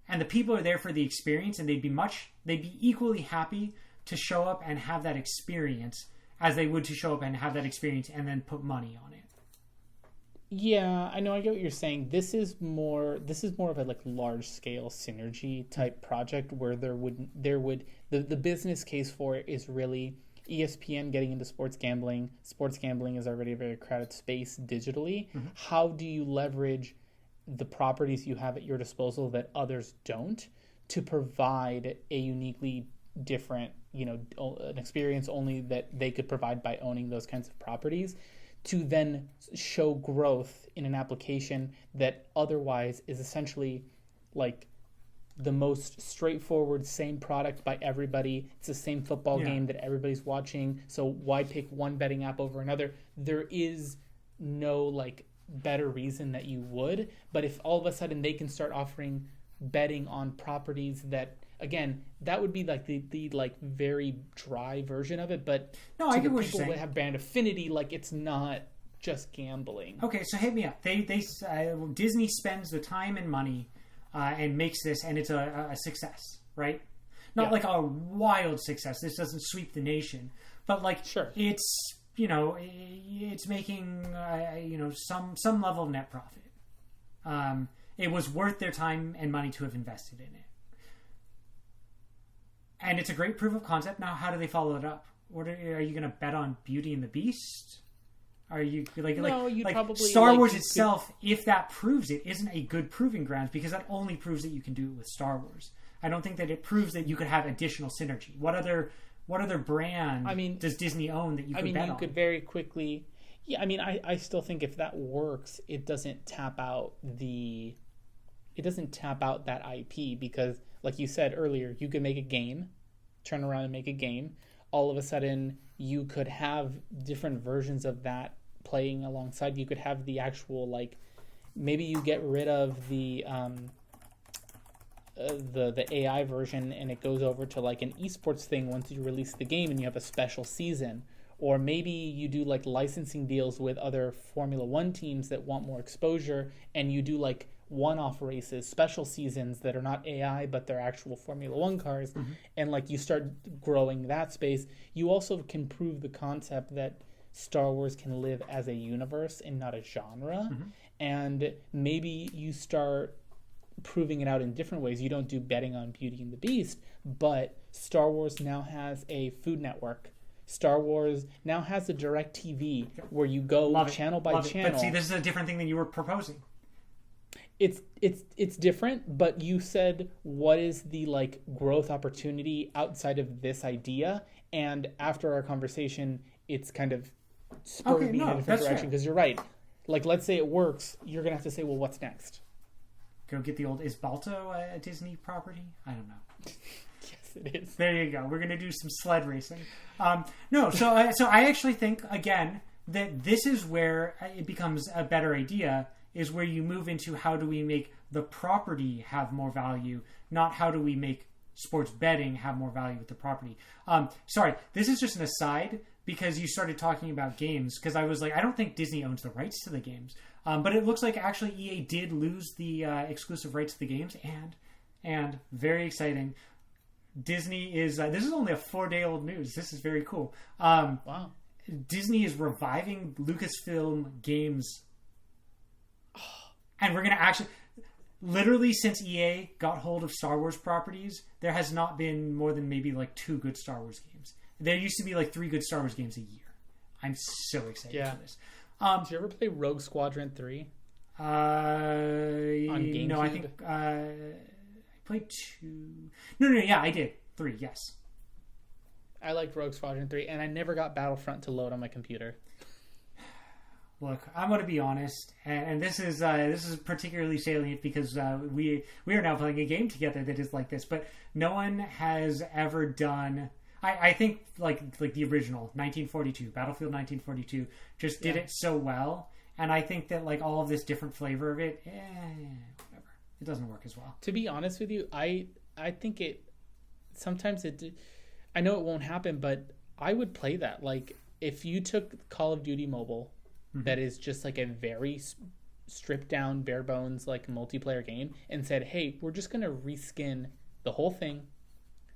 And the people are there for the experience, and they'd be equally happy to show up and have that experience as they would to show up and have that experience and then put money on it. Yeah, I know. I get what you're saying. This is more of a like large scale synergy type project where the business case for it is really ESPN getting into sports gambling. Sports gambling is already a very crowded space digitally. How do you leverage the properties you have at your disposal that others don't to provide a uniquely different an experience only that they could provide by owning those kinds of properties, to then show growth in an application that otherwise is essentially like the most straightforward, same product by everybody. It's the same football game that everybody's watching. So why pick one betting app over another? There is no like better reason that you would. But if all of a sudden they can start offering betting on properties that, again, that would be like the like very dry version of it. But no, I get what you're people saying. that have brand affinity, like it's not just gambling. Okay, so hit me up. Disney spends the time and money and makes this, and it's a success, right? Not like a wild success. This doesn't sweep the nation, but like it's it's making some level of net profit. It was worth their time and money to have invested in it. And it's a great proof of concept. Now, how do they follow it up? What are you going to bet on Beauty and the Beast? Are you probably Star Wars itself? If that proves it, isn't a good proving ground because that only proves that you can do it with Star Wars. I don't think that it proves that you could have additional synergy. What other brand does Disney own that you could bet on? Could very quickly. Yeah, I still think if that works, it doesn't tap out that IP because, like you said earlier, you could make a game, turn around and make a game. All of a sudden, you could have different versions of that playing alongside. You could have the actual, like, maybe you get rid of the AI version and it goes over to like an esports thing once you release the game and you have a special season. Or maybe you do like licensing deals with other Formula One teams that want more exposure and you do like one-off races, special seasons that are not AI but they're actual Formula One cars, and like you start growing that space. You also can prove the concept that Star Wars can live as a universe and not a genre, and maybe you start proving it out in different ways. You don't do betting on Beauty and the Beast, but Star Wars now has a Food Network. Star Wars now has a direct TV where you go channel by channel. But see, this is a different thing than you were proposing. It's different, but you said what is the like growth opportunity outside of this idea? And after our conversation, it's kind of spurred me in a different direction because you're right. Like, let's say it works, you're gonna have to say, well, what's next? Go get the old. Is Balto a Disney property? I don't know. Yes, it is. There you go. We're gonna do some sled racing. So I actually think again that this is where it becomes a better idea. Is where you move into how do we make the property have more value, not how do we make sports betting have more value with the property. Sorry, this is just an aside because you started talking about games because I was like, I don't think Disney owns the rights to the games. But it looks like actually EA did lose the exclusive rights to the games and very exciting. Disney is, this is only a 4-day-old news. This is very cool. Wow. Disney is reviving Lucasfilm games. And we're going to actually, literally since EA got hold of Star Wars properties, there has not been more than maybe like 2 good Star Wars games. There used to be like 3 good Star Wars games a year. I'm so excited for this. Did you ever play Rogue Squadron 3? On GameCube? No, I think I played 2. No, yeah, I did. 3, yes. I liked Rogue Squadron 3, and I never got Battlefront to load on my computer. Look, I'm going to be honest, and this is particularly salient because we are now playing a game together that is like this. But no one has ever done. I think like the original 1942 Battlefield 1942 just did it so well, and I think that like all of this different flavor of it, whatever, it doesn't work as well. To be honest with you, I think it sometimes it. I know it won't happen, but I would play that. Like if you took Call of Duty Mobile. That is just like a very stripped down, bare bones, like multiplayer game and said, hey, we're just going to reskin the whole thing.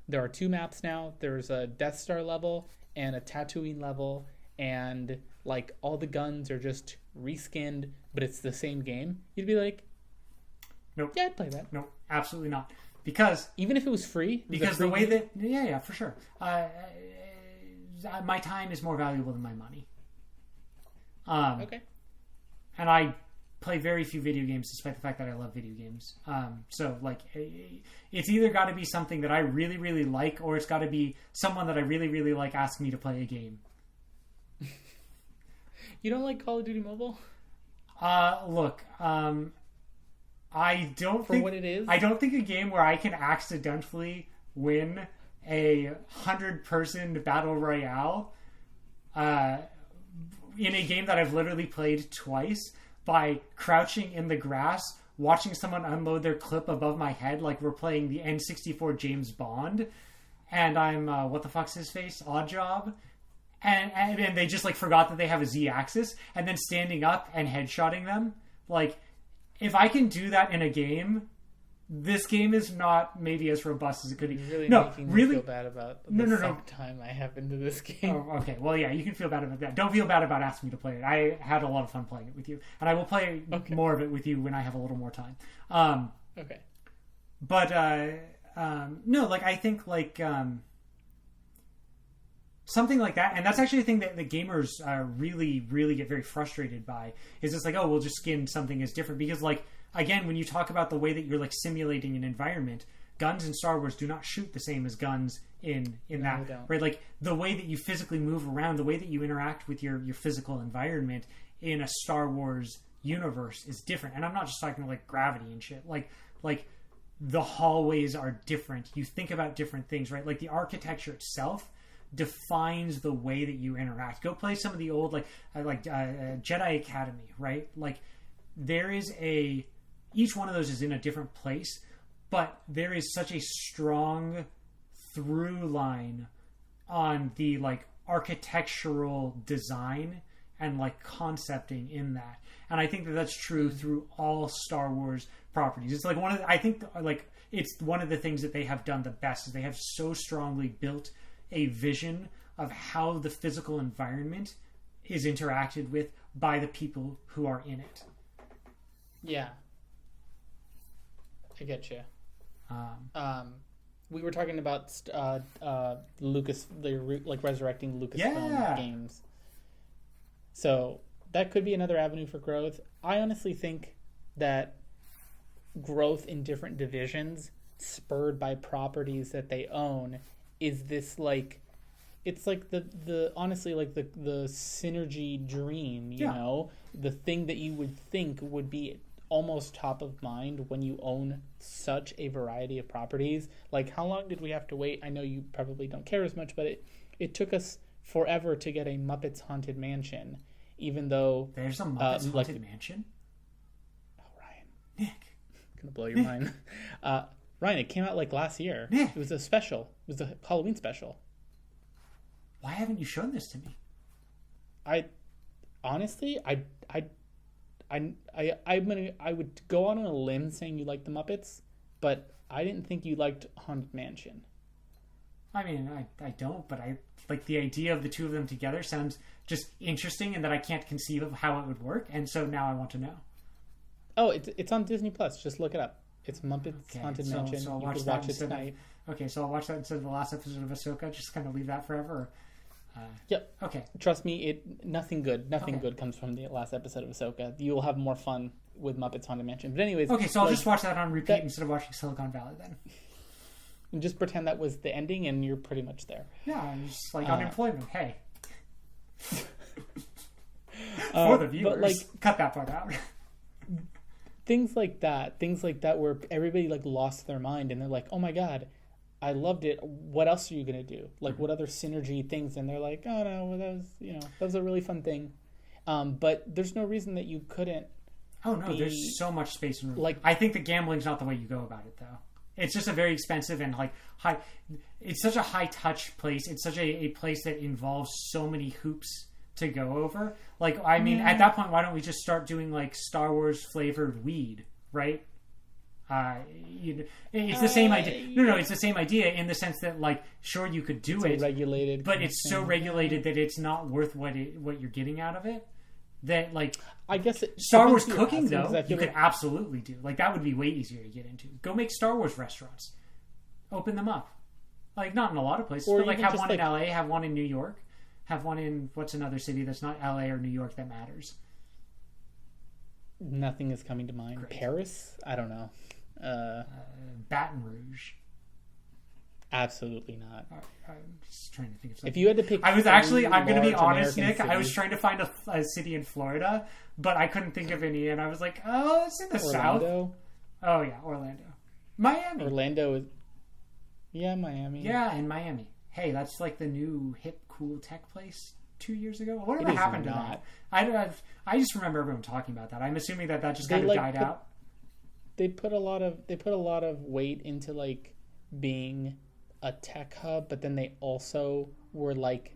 There are 2 maps now. There's a Death Star level and a Tatooine level. And like all the guns are just reskinned, but it's the same game. You'd be like, nope. Yeah, I'd play that. Nope, absolutely not. Because even if it was free? Because the way that, yeah, for sure. My time is more valuable than my money. Okay. And I play very few video games, despite the fact that I love video games. So like, it's either got to be something that I really, really like, or it's got to be someone that I really, really like asking me to play a game. You don't like Call of Duty Mobile? Look, I don't think what it is. I don't think a game where I can accidentally win a 100-person battle royale, in a game that I've literally played twice by crouching in the grass, watching someone unload their clip above my head, like we're playing the N64 James Bond, and I'm what the fuck's his face, Oddjob. And they just like forgot that they have a Z-axis, and then standing up and headshotting them. Like, if I can do that in a game, this game is not maybe as robust as it could be. You're really making me feel bad about the time I have into this game. Oh, okay. Well, yeah, you can feel bad about that. Don't feel bad about asking me to play it. I had a lot of fun playing it with you, and I will play more of it with you when I have a little more time. Okay. But no, like I think like. Something like that, and that's actually the thing that the gamers really, really get very frustrated by. Is it's like, oh, we'll just skin something as different because, like, again, when you talk about the way that you're like simulating an environment, guns in Star Wars do not shoot the same as guns in that, right? Like the way that you physically move around, the way that you interact with your physical environment in a Star Wars universe is different. And I'm not just talking like gravity and shit. Like the hallways are different. You think about different things, right? Like the architecture itself defines the way that you interact. Go play some of the old Jedi Academy, right? Like there is each one of those is in a different place, but there is such a strong through line on the like architectural design and like concepting in that. And I think that that's true through all Star Wars properties. It's like I think like it's one of the things that they have done the best is they have so strongly built a vision of how the physical environment is interacted with by the people who are in it. Yeah. I get you. We were talking about Lucas, like resurrecting Lucasfilm games. So that could be another avenue for growth. I honestly think that growth in different divisions spurred by properties that they own is this like it's like the honestly like the synergy dream, you know, the thing that you would think would be almost top of mind when you own such a variety of properties. Like how long did we have to wait? I know you probably don't care as much, but it took us forever to get a Muppets Haunted Mansion, even though there's a Muppets Haunted Mansion. Oh, Ryan, Nick, gonna blow your mind. Ryan, it came out like last year. Yeah. It was a special. It was a Halloween special. Why haven't you shown this to me? I would go on a limb saying you like the Muppets, but I didn't think you liked Haunted Mansion. I mean, I don't, but I like the idea of the two of them together sounds just interesting, and that I can't conceive of how it would work, and so now I want to know. Oh, it's on Disney Plus. Just look it up. It's Muppets Haunted Mansion. So I'll watch that instead tonight. So I'll watch that instead of the last episode of Ahsoka. Just kind of leave that forever. Yep. Okay. Trust me, nothing good comes from the last episode of Ahsoka. You will have more fun with Muppets Haunted Mansion. But anyways. Okay, so I'll just watch that on repeat instead of watching Silicon Valley then. And just pretend that was the ending, and you're pretty much there. Yeah, I'm just like unemployment. Hey. For the viewers, but cut that part out. Things like that where everybody like lost their mind and they're like, oh my god, I loved it. What else are you going to do? Like what other synergy things? And they're like, oh no, well, that was a really fun thing. But there's no reason that you couldn't. Oh no, there's so much space and room. Like I think that gambling's not the way you go about it though. It's just a very expensive and like high. It's such a high touch place. It's such a place that involves so many hoops to go over. Like, I mean, at that point, why don't we just start doing like Star Wars flavored weed, right? It's the same idea. No, it's the same idea in the sense that, like, sure, you could do it, regulated, but it's so regulated that it's not worth what you're getting out of it. That, like, I guess Star Wars cooking though, you could absolutely do. Like, that would be way easier to get into. Go make Star Wars restaurants, open them up. Like, not in a lot of places, but like have one in LA, have one in New York. Have one in, what's another city that's not LA or New York that matters? Nothing is coming to mind. Great. Paris? I don't know. Baton Rouge. Absolutely not. I'm just trying to think of something. If you had to pick, I'm going to be honest, American Nick. cities, I was trying to find a city in Florida, but I couldn't think of any, and I was like, oh, it's in the south. Orlando. Oh yeah, Orlando, Miami. Orlando is. Yeah, Miami. Yeah, in Miami. Hey, that's like the new hip, cool tech place 2 years ago. It Whatever is happened to not. that? I just remember everyone talking about that. I'm assuming that just kind of died out. They put a lot of weight into like being a tech hub, but then they also were like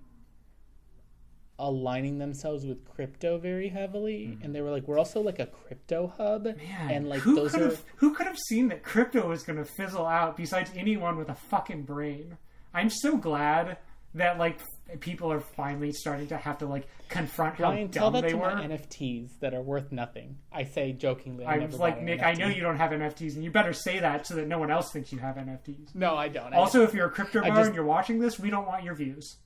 aligning themselves with crypto very heavily, and they were like, we're also like a crypto hub. Man, and like who could have seen that crypto was going to fizzle out besides anyone with a fucking brain? I'm so glad that like people are finally starting to have to like confront how Ryan, tell dumb that they to were. my NFTs that are worth nothing. I say jokingly. I was like, Nick, I know you don't have NFTs, and you better say that so that no one else thinks you have NFTs. No, I don't. Also, if you're a crypto bar and you're watching this, we don't want your views.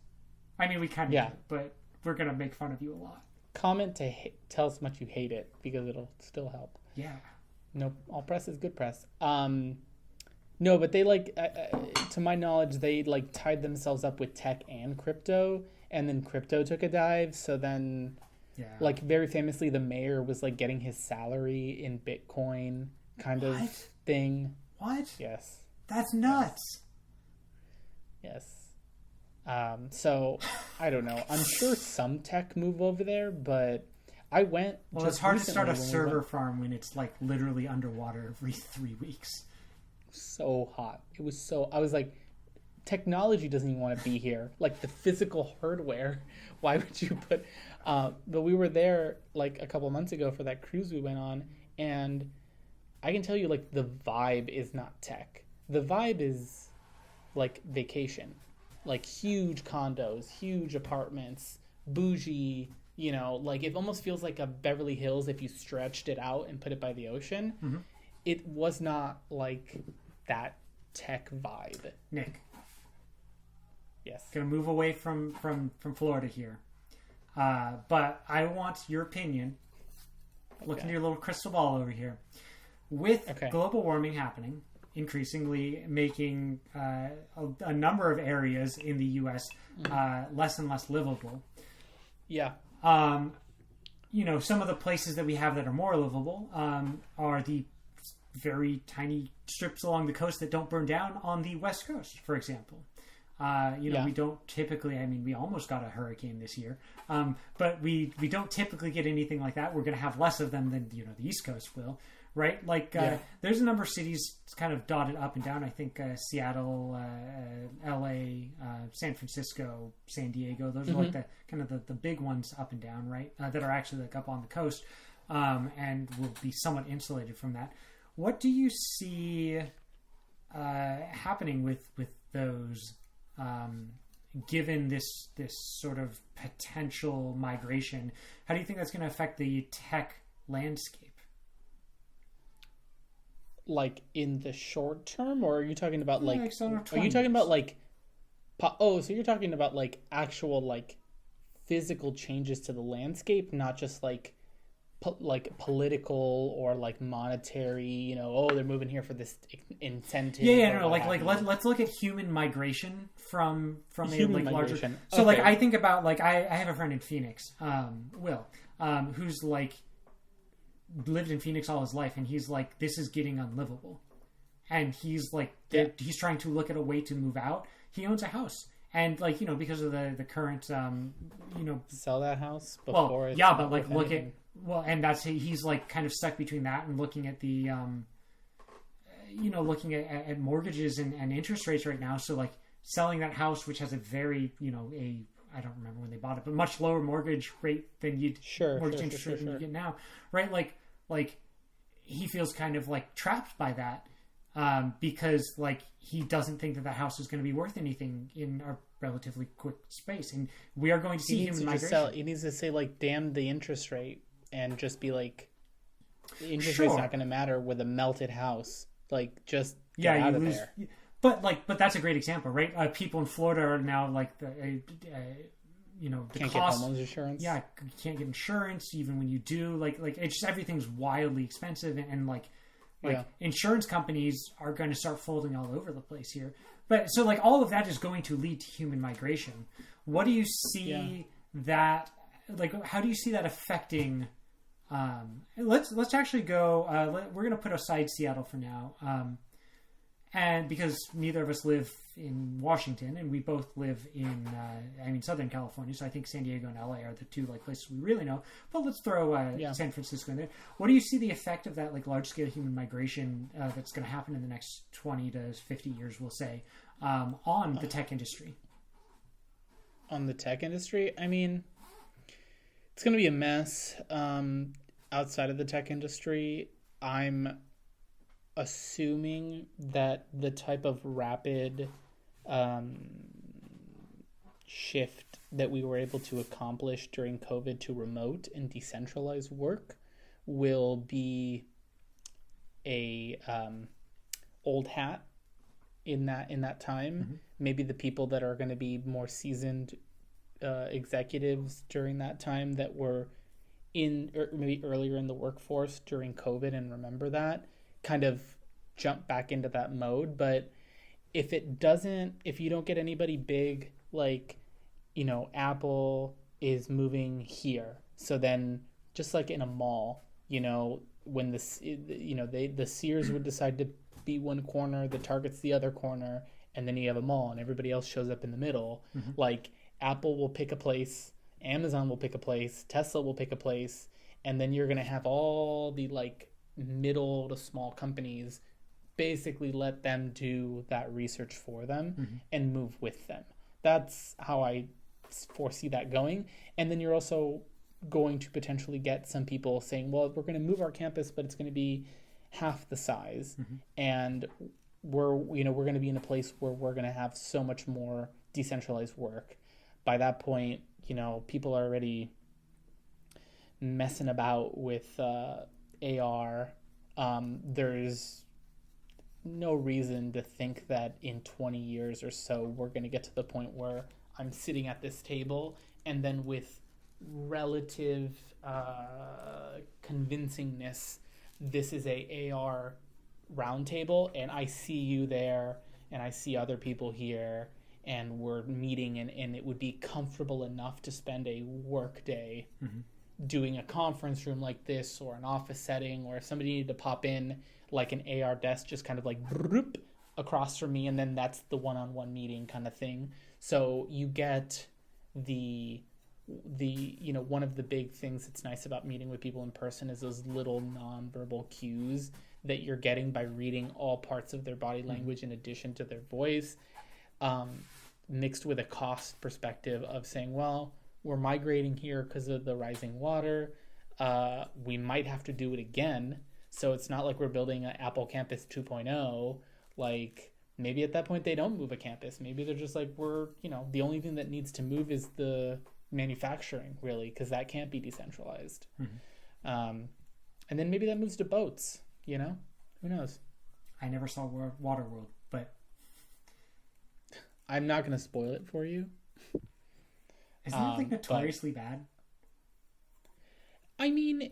I mean, we kind of do, but we're going to make fun of you a lot. Comment to tell us how much you hate it, because it'll still help. Yeah. No, all press is good press. No, but they like, to my knowledge, they like tied themselves up with tech and crypto, and then crypto took a dive. So then, like very famously, the mayor was like getting his salary in Bitcoin kind of thing. What? Yes. That's nuts. Yes. So I don't know. I'm sure some tech move over there, but I went. Well, it's hard to start a server farm when it's like literally underwater every 3 weeks. So hot. It was so. I was like, technology doesn't even want to be here. Like the physical hardware. Why would you put? But we were there like a couple months ago for that cruise we went on, and I can tell you like the vibe is not tech. The vibe is like vacation, like huge condos, huge apartments, bougie. You know, like it almost feels like a Beverly Hills if you stretched it out and put it by the ocean. Mm-hmm. It was not like that tech vibe. Nick. Yes. Gonna move away from Florida here. But I want your opinion. Look into your little crystal ball over here. With global warming happening, increasingly making a number of areas in the U.S. Less and less livable. Yeah. You know, some of the places that we have that are more livable are the very tiny strips along the coast that don't burn down on the West Coast, for example. We don't typically, I mean, we almost got a hurricane this year, but we don't typically get anything like that. We're going to have less of them than, the East Coast will, right? Like, there's a number of cities kind of dotted up and down. I think Seattle, LA, San Francisco, San Diego, those are like the big ones up and down, right? That are actually like up on the coast, and will be somewhat insulated from that. What do you see happening with those, given this sort of potential migration? How do you think that's going to affect the tech landscape? Like in the short term, or are you talking about like? Are you talking about like? So you're talking about like actual like physical changes to the landscape, not just like political or like monetary, they're moving here for this incentive. Let's look at human migration from human a like migration. larger. So like I think about like I have a friend in Phoenix, Will, who's like lived in Phoenix all his life, and he's like, this is getting unlivable, and he's like he's trying to look at a way to move out. He owns a house. And like because of the current sell that house before but like look anything. And that's he's like kind of stuck between that and looking at the looking at mortgages and interest rates right now. So like selling that house, which has a very I don't remember when they bought it, but much lower mortgage rate than interest rate than you get now, right? Like he feels kind of like trapped by that. Because like he doesn't think that house is going to be worth anything in a relatively quick space, and we are going to see human migration. He needs to say like, "Damn the interest rate," and just be like, "The interest rate's not going to matter with a melted house." Like, just get out of there. But that's a great example, right? People in Florida are now like the Can't cost. get homeowners insurance. Yeah, you can't get insurance even when you do. Like it's just everything's wildly expensive, and insurance companies are going to start folding all over the place here. But so like all of that is going to lead to human migration. What do you see that like? How do you see that affecting? Let's actually go. We're going to put aside Seattle for now, and because neither of us live in Washington, and we both live in Southern California, so I think San Diego and LA are the two like places we really know. But let's throw San Francisco in there. What do you see the effect of that like large scale human migration that's going to happen in the next 20 to 50 years, we'll say, on the tech industry? On the tech industry, I mean, it's going to be a mess. Outside of the tech industry, I'm assuming that the type of rapid shift that we were able to accomplish during COVID to remote and decentralized work will be a old hat in that time. Mm-hmm. Maybe the people that are going to be more seasoned executives during that time that were in or maybe earlier in the workforce during COVID and remember that kind of jump back into that mode. But if you don't get anybody big, like, Apple is moving here. So then just like in a mall, when the Sears would decide to be one corner, the Target's the other corner, and then you have a mall and everybody else shows up in the middle. Mm-hmm. Like Apple will pick a place, Amazon will pick a place, Tesla will pick a place, and then you're going to have all the like middle to small companies basically let them do that research for them mm-hmm. and move with them. That's how I foresee that going. And then you're also going to potentially get some people saying, well, we're going to move our campus, but it's going to be half the size. Mm-hmm. And we're going to be in a place where we're going to have so much more decentralized work. By that point, people are already messing about with AR. There's no reason to think that in 20 years or so we're going to get to the point where I'm sitting at this table and then with relative convincingness, this is a AR roundtable and I see you there and I see other people here and we're meeting and it would be comfortable enough to spend a work day mm-hmm. doing a conference room like this or an office setting, or if somebody needed to pop in like an AR desk just kind of like broop, across from me, and then that's the one-on-one meeting kind of thing. So you get the one of the big things that's nice about meeting with people in person is those little nonverbal cues that you're getting by reading all parts of their body language mm-hmm. in addition to their voice, mixed with a cost perspective of saying, well, we're migrating here because of the rising water. We might have to do it again. So it's not like we're building an Apple Campus 2.0. Like maybe at that point they don't move a campus. Maybe they're just like, the only thing that needs to move is the manufacturing, really, because that can't be decentralized. Mm-hmm. And then maybe that moves to boats, who knows? I never saw Waterworld, but I'm not going to spoil it for you. Isn't it like notoriously bad? I mean,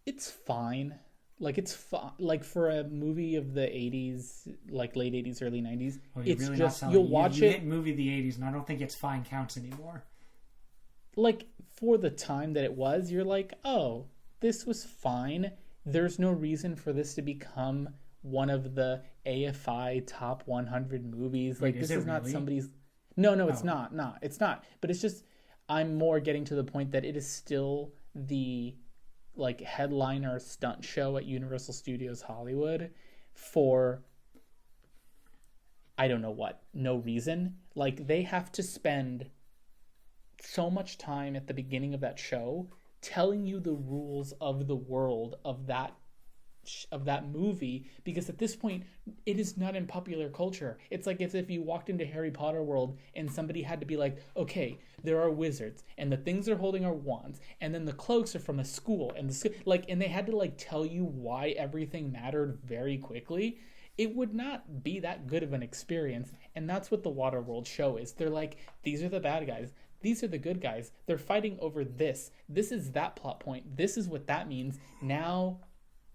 it's fine. Like it's like for a movie of the 80s, like late 80s, early 90s. Oh, it's really just you'll watch you it. Hit movie of the 80s, and I don't think it's fine counts anymore. Like for the time that it was, you're like, oh, this was fine. There's no reason for this to become one of the AFI top 100 movies. Like this is not really? Somebody's. No, it's not. No, it's not. But it's just I'm more getting to the point that it is still the like headliner stunt show at Universal Studios Hollywood for I don't know what, no reason. Like they have to spend so much time at the beginning of that show telling you the rules of the world of that movie, because at this point it is not in popular culture. It's like if you walked into Harry Potter world and somebody had to be like, okay, there are wizards and the things they're holding are wands and then the cloaks are from a school and and they had to like tell you why everything mattered very quickly. it would not be that good of an experience. And that's what the Waterworld show is. They're like, these are the bad guys. These are the good guys. They're fighting over this. This is that plot point. This is what that means. Now,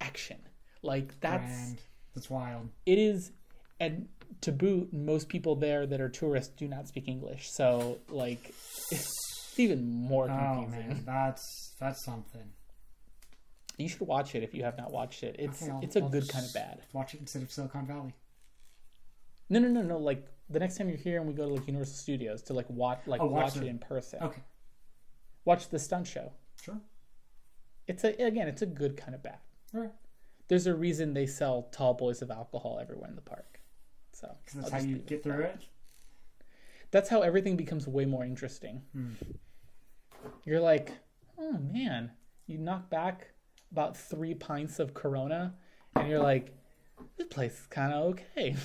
action. Like, That's wild. It is, and to boot, most people there that are tourists do not speak English. So, like, it's even more confusing. Oh, man, that's something. You should watch it if you have not watched it. I'll good kind of bad. Watch it instead of Silicon Valley. No. Like, the next time you're here and we go to, like, Universal Studios to, like, watch it in person. Okay. Watch the stunt show. Sure. It's a good kind of bad. All right. There's a reason they sell tall boys of alcohol everywhere in the park. So because that's how you get through it. That's how everything becomes way more interesting. You're like, oh man, you knock back about 3 pints of Corona, and you're like, this place is kind of okay.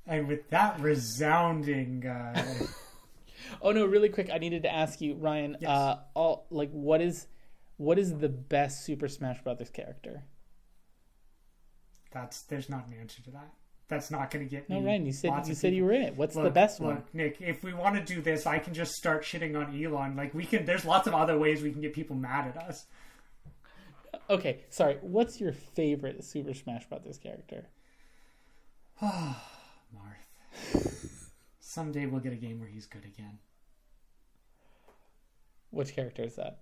And with that resounding. Oh no! Really quick, I needed to ask you, Ryan. Yes. What is the best Super Smash Brothers character? There's not an answer to that. That's not going to get me. No, Ryan, you said you were in it. What's the best one? Look, Nick, if we want to do this, I can just start shitting on Elon. Like there's lots of other ways we can get people mad at us. Okay, sorry. What's your favorite Super Smash Brothers character? Marth. Someday we'll get a game where he's good again. Which character is that?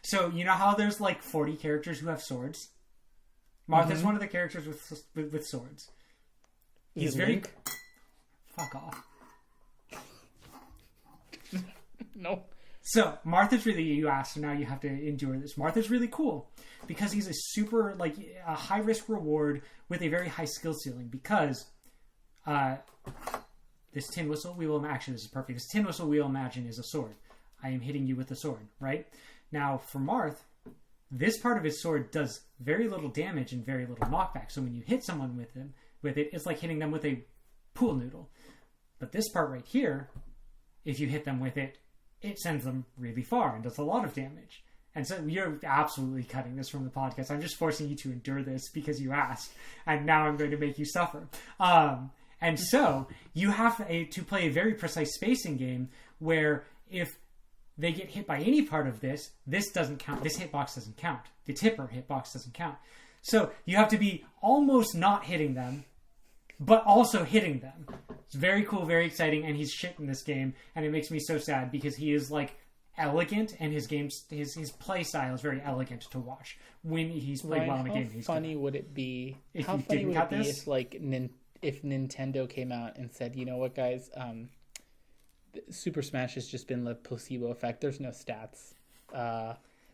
So you know how there's like 40 characters who have swords? Martha's one of the characters with swords. He's very Link? Fuck off. No. So Martha's really, you asked, so now you have to endure this. Martha's really cool because he's a super a high risk reward with a very high skill ceiling because this tin whistle we will actually this is perfect. This tin whistle we will imagine is a sword. I am hitting you with a sword, right? Now for Marth, this part of his sword does very little damage and very little knockback. So when you hit someone with it, it's like hitting them with a pool noodle. But this part right here, if you hit them with it, it sends them really far and does a lot of damage. And so you're absolutely cutting this from the podcast. I'm just forcing you to endure this because you asked. And now I'm going to make you suffer. And so you have to play a very precise spacing game where if they get hit by any part of this doesn't count. This hitbox doesn't count. The tipper hitbox doesn't count. So you have to be almost not hitting them, but also hitting them. It's very cool, very exciting, and he's shit in this game, and it makes me so sad because he is like elegant, and his play style is very elegant to watch when he's played well in a game. How funny would it be? If how you funny didn't would cut it be this? if Nintendo came out and said, you know what, guys, Super Smash has just been the placebo effect. There's no stats.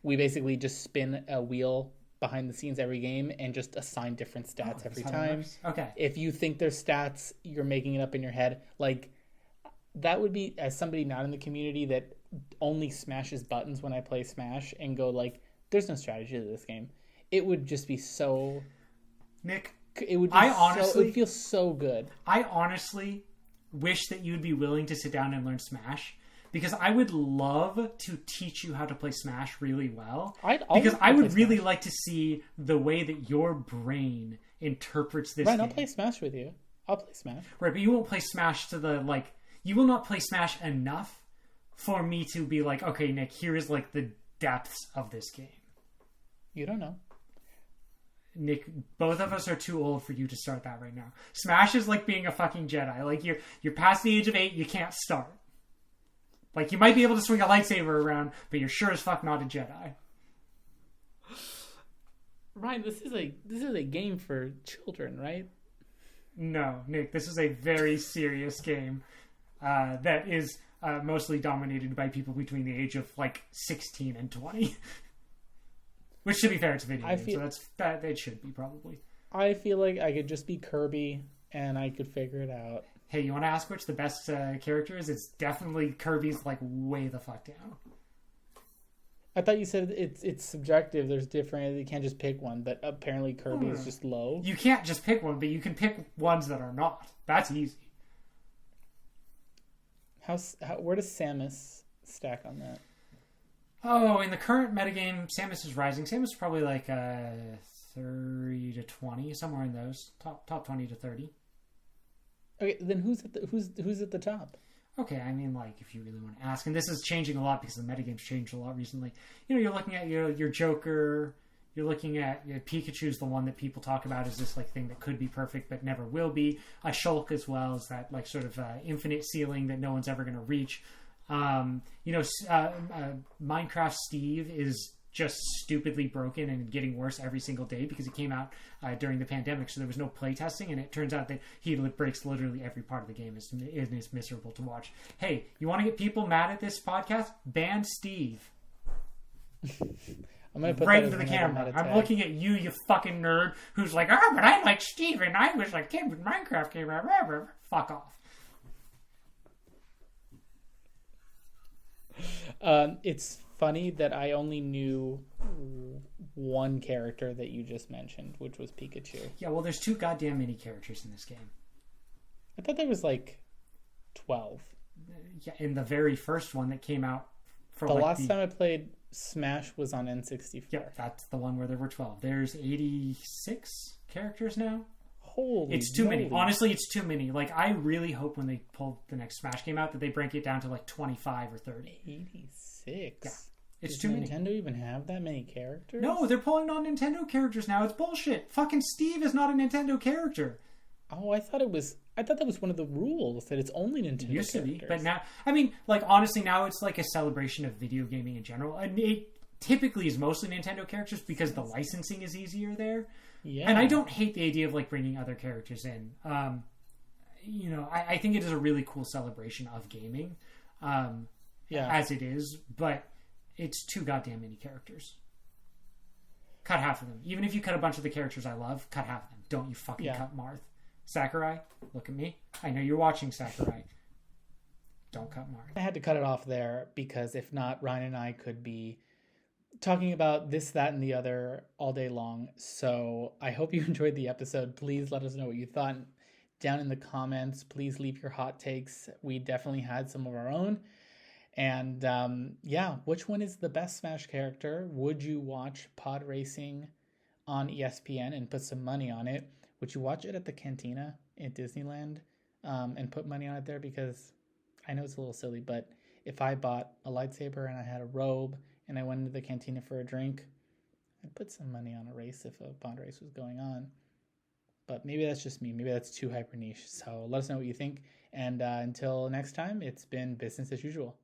We basically just spin a wheel behind the scenes every game and just assign different stats every time. Okay. If you think there's stats, you're making it up in your head. Like, that would be, as somebody not in the community that only smashes buttons when I play Smash and go like, there's no strategy to this game. It would just be so... Nick, it would it would feel so good. I honestly wish that you'd be willing to sit down and learn Smash, because I would love to teach you how to play Smash really well. Because I would really like to see the way that your brain interprets this game. I'll play Smash with you. I'll play Smash. Right, but you won't play Smash to the, like... You will not play Smash enough for me to be like, okay, Nick, here is, like, the depths of this game. You don't know. Nick, both of us are too old for you to start that right now. Smash is like being a fucking Jedi. Like, you're past the age of 8, you can't start. Like, you might be able to swing a lightsaber around, but you're sure as fuck not a Jedi. Ryan, this is a game for children, right? No, Nick, this is a very serious game that is mostly dominated by people between the age of, like, 16 and 20. Which, to be fair, it's a video game, so it should be, probably. I feel like I could just be Kirby, and I could figure it out. Hey, you want to ask which the best character is? It's definitely Kirby's, like, way the fuck down. I thought you said it's subjective. There's different. You can't just pick one, but apparently Kirby is just low. You can't just pick one, but you can pick ones that are not. That's easy. Where does Samus stack on that? Oh, in the current metagame, Samus is rising. Samus is probably like 30 to 20, somewhere in those top 20 to 30. Okay, then who's at the top? Okay, I mean, like, if you really want to ask, and this is changing a lot because the metagame's changed a lot recently. You know, you're looking at your Joker, you're looking at Pikachu's the one that people talk about as this like thing that could be perfect but never will be. A Shulk as well as that like sort of infinite ceiling that no one's ever going to reach. Minecraft Steve is just stupidly broken and getting worse every single day because it came out during the pandemic, so there was no playtesting, and it turns out that he breaks literally every part of the game. It's miserable to watch. Hey, you want to get people mad at this podcast? Ban Steve. I'm gonna put right into the camera. I'm looking at you, you fucking nerd, who's like, oh, but I like Steve, and I was like, kid when Minecraft came out. Fuck off. It's funny that I only knew one character that you just mentioned, which was Pikachu. Yeah, well, there's 2 goddamn mini characters in this game. I thought there was like 12. Yeah, in the very first one that came out. For the last time I played Smash was on N64. Yeah, that's the one where there were 12. There's 86 characters now. Holy, it's too many. Honestly, it's too many. Like, I really hope when they pull the next Smash game out that they break it down to like 25 or 30. 86. Yeah, it's Does too many. Nintendo even have that many characters? No, they're pulling on Nintendo characters now. It's bullshit. Fucking Steve is not a Nintendo character. Oh, I thought that was one of the rules that it's only Nintendo. It used to be, but now, I mean, like honestly, now it's like a celebration of video gaming in general. And it typically is mostly Nintendo characters because the licensing is easier there. Yeah. And I don't hate the idea of like bringing other characters in. I think it is a really cool celebration of gaming, as it is. But it's too goddamn many characters. Cut half of them. Even if you cut a bunch of the characters I love, cut half of them. Don't you fucking cut Marth. Sakurai, look at me. I know you're watching, Sakurai. Don't cut Marth. I had to cut it off there because if not, Ryan and I could be talking about this, that, and the other all day long. So I hope you enjoyed the episode. Please let us know what you thought down in the comments. Please leave your hot takes. We definitely had some of our own. And which one is the best Smash character? Would you watch Pod Racing on ESPN and put some money on it? Would you watch it at the Cantina in Disneyland and put money on it there? Because I know it's a little silly, but if I bought a lightsaber and I had a robe and I went into the Cantina for a drink, I'd put some money on a race if a pod race was going on. But maybe that's just me. Maybe that's too hyper niche. So let us know what you think. And until next time, it's been business as usual.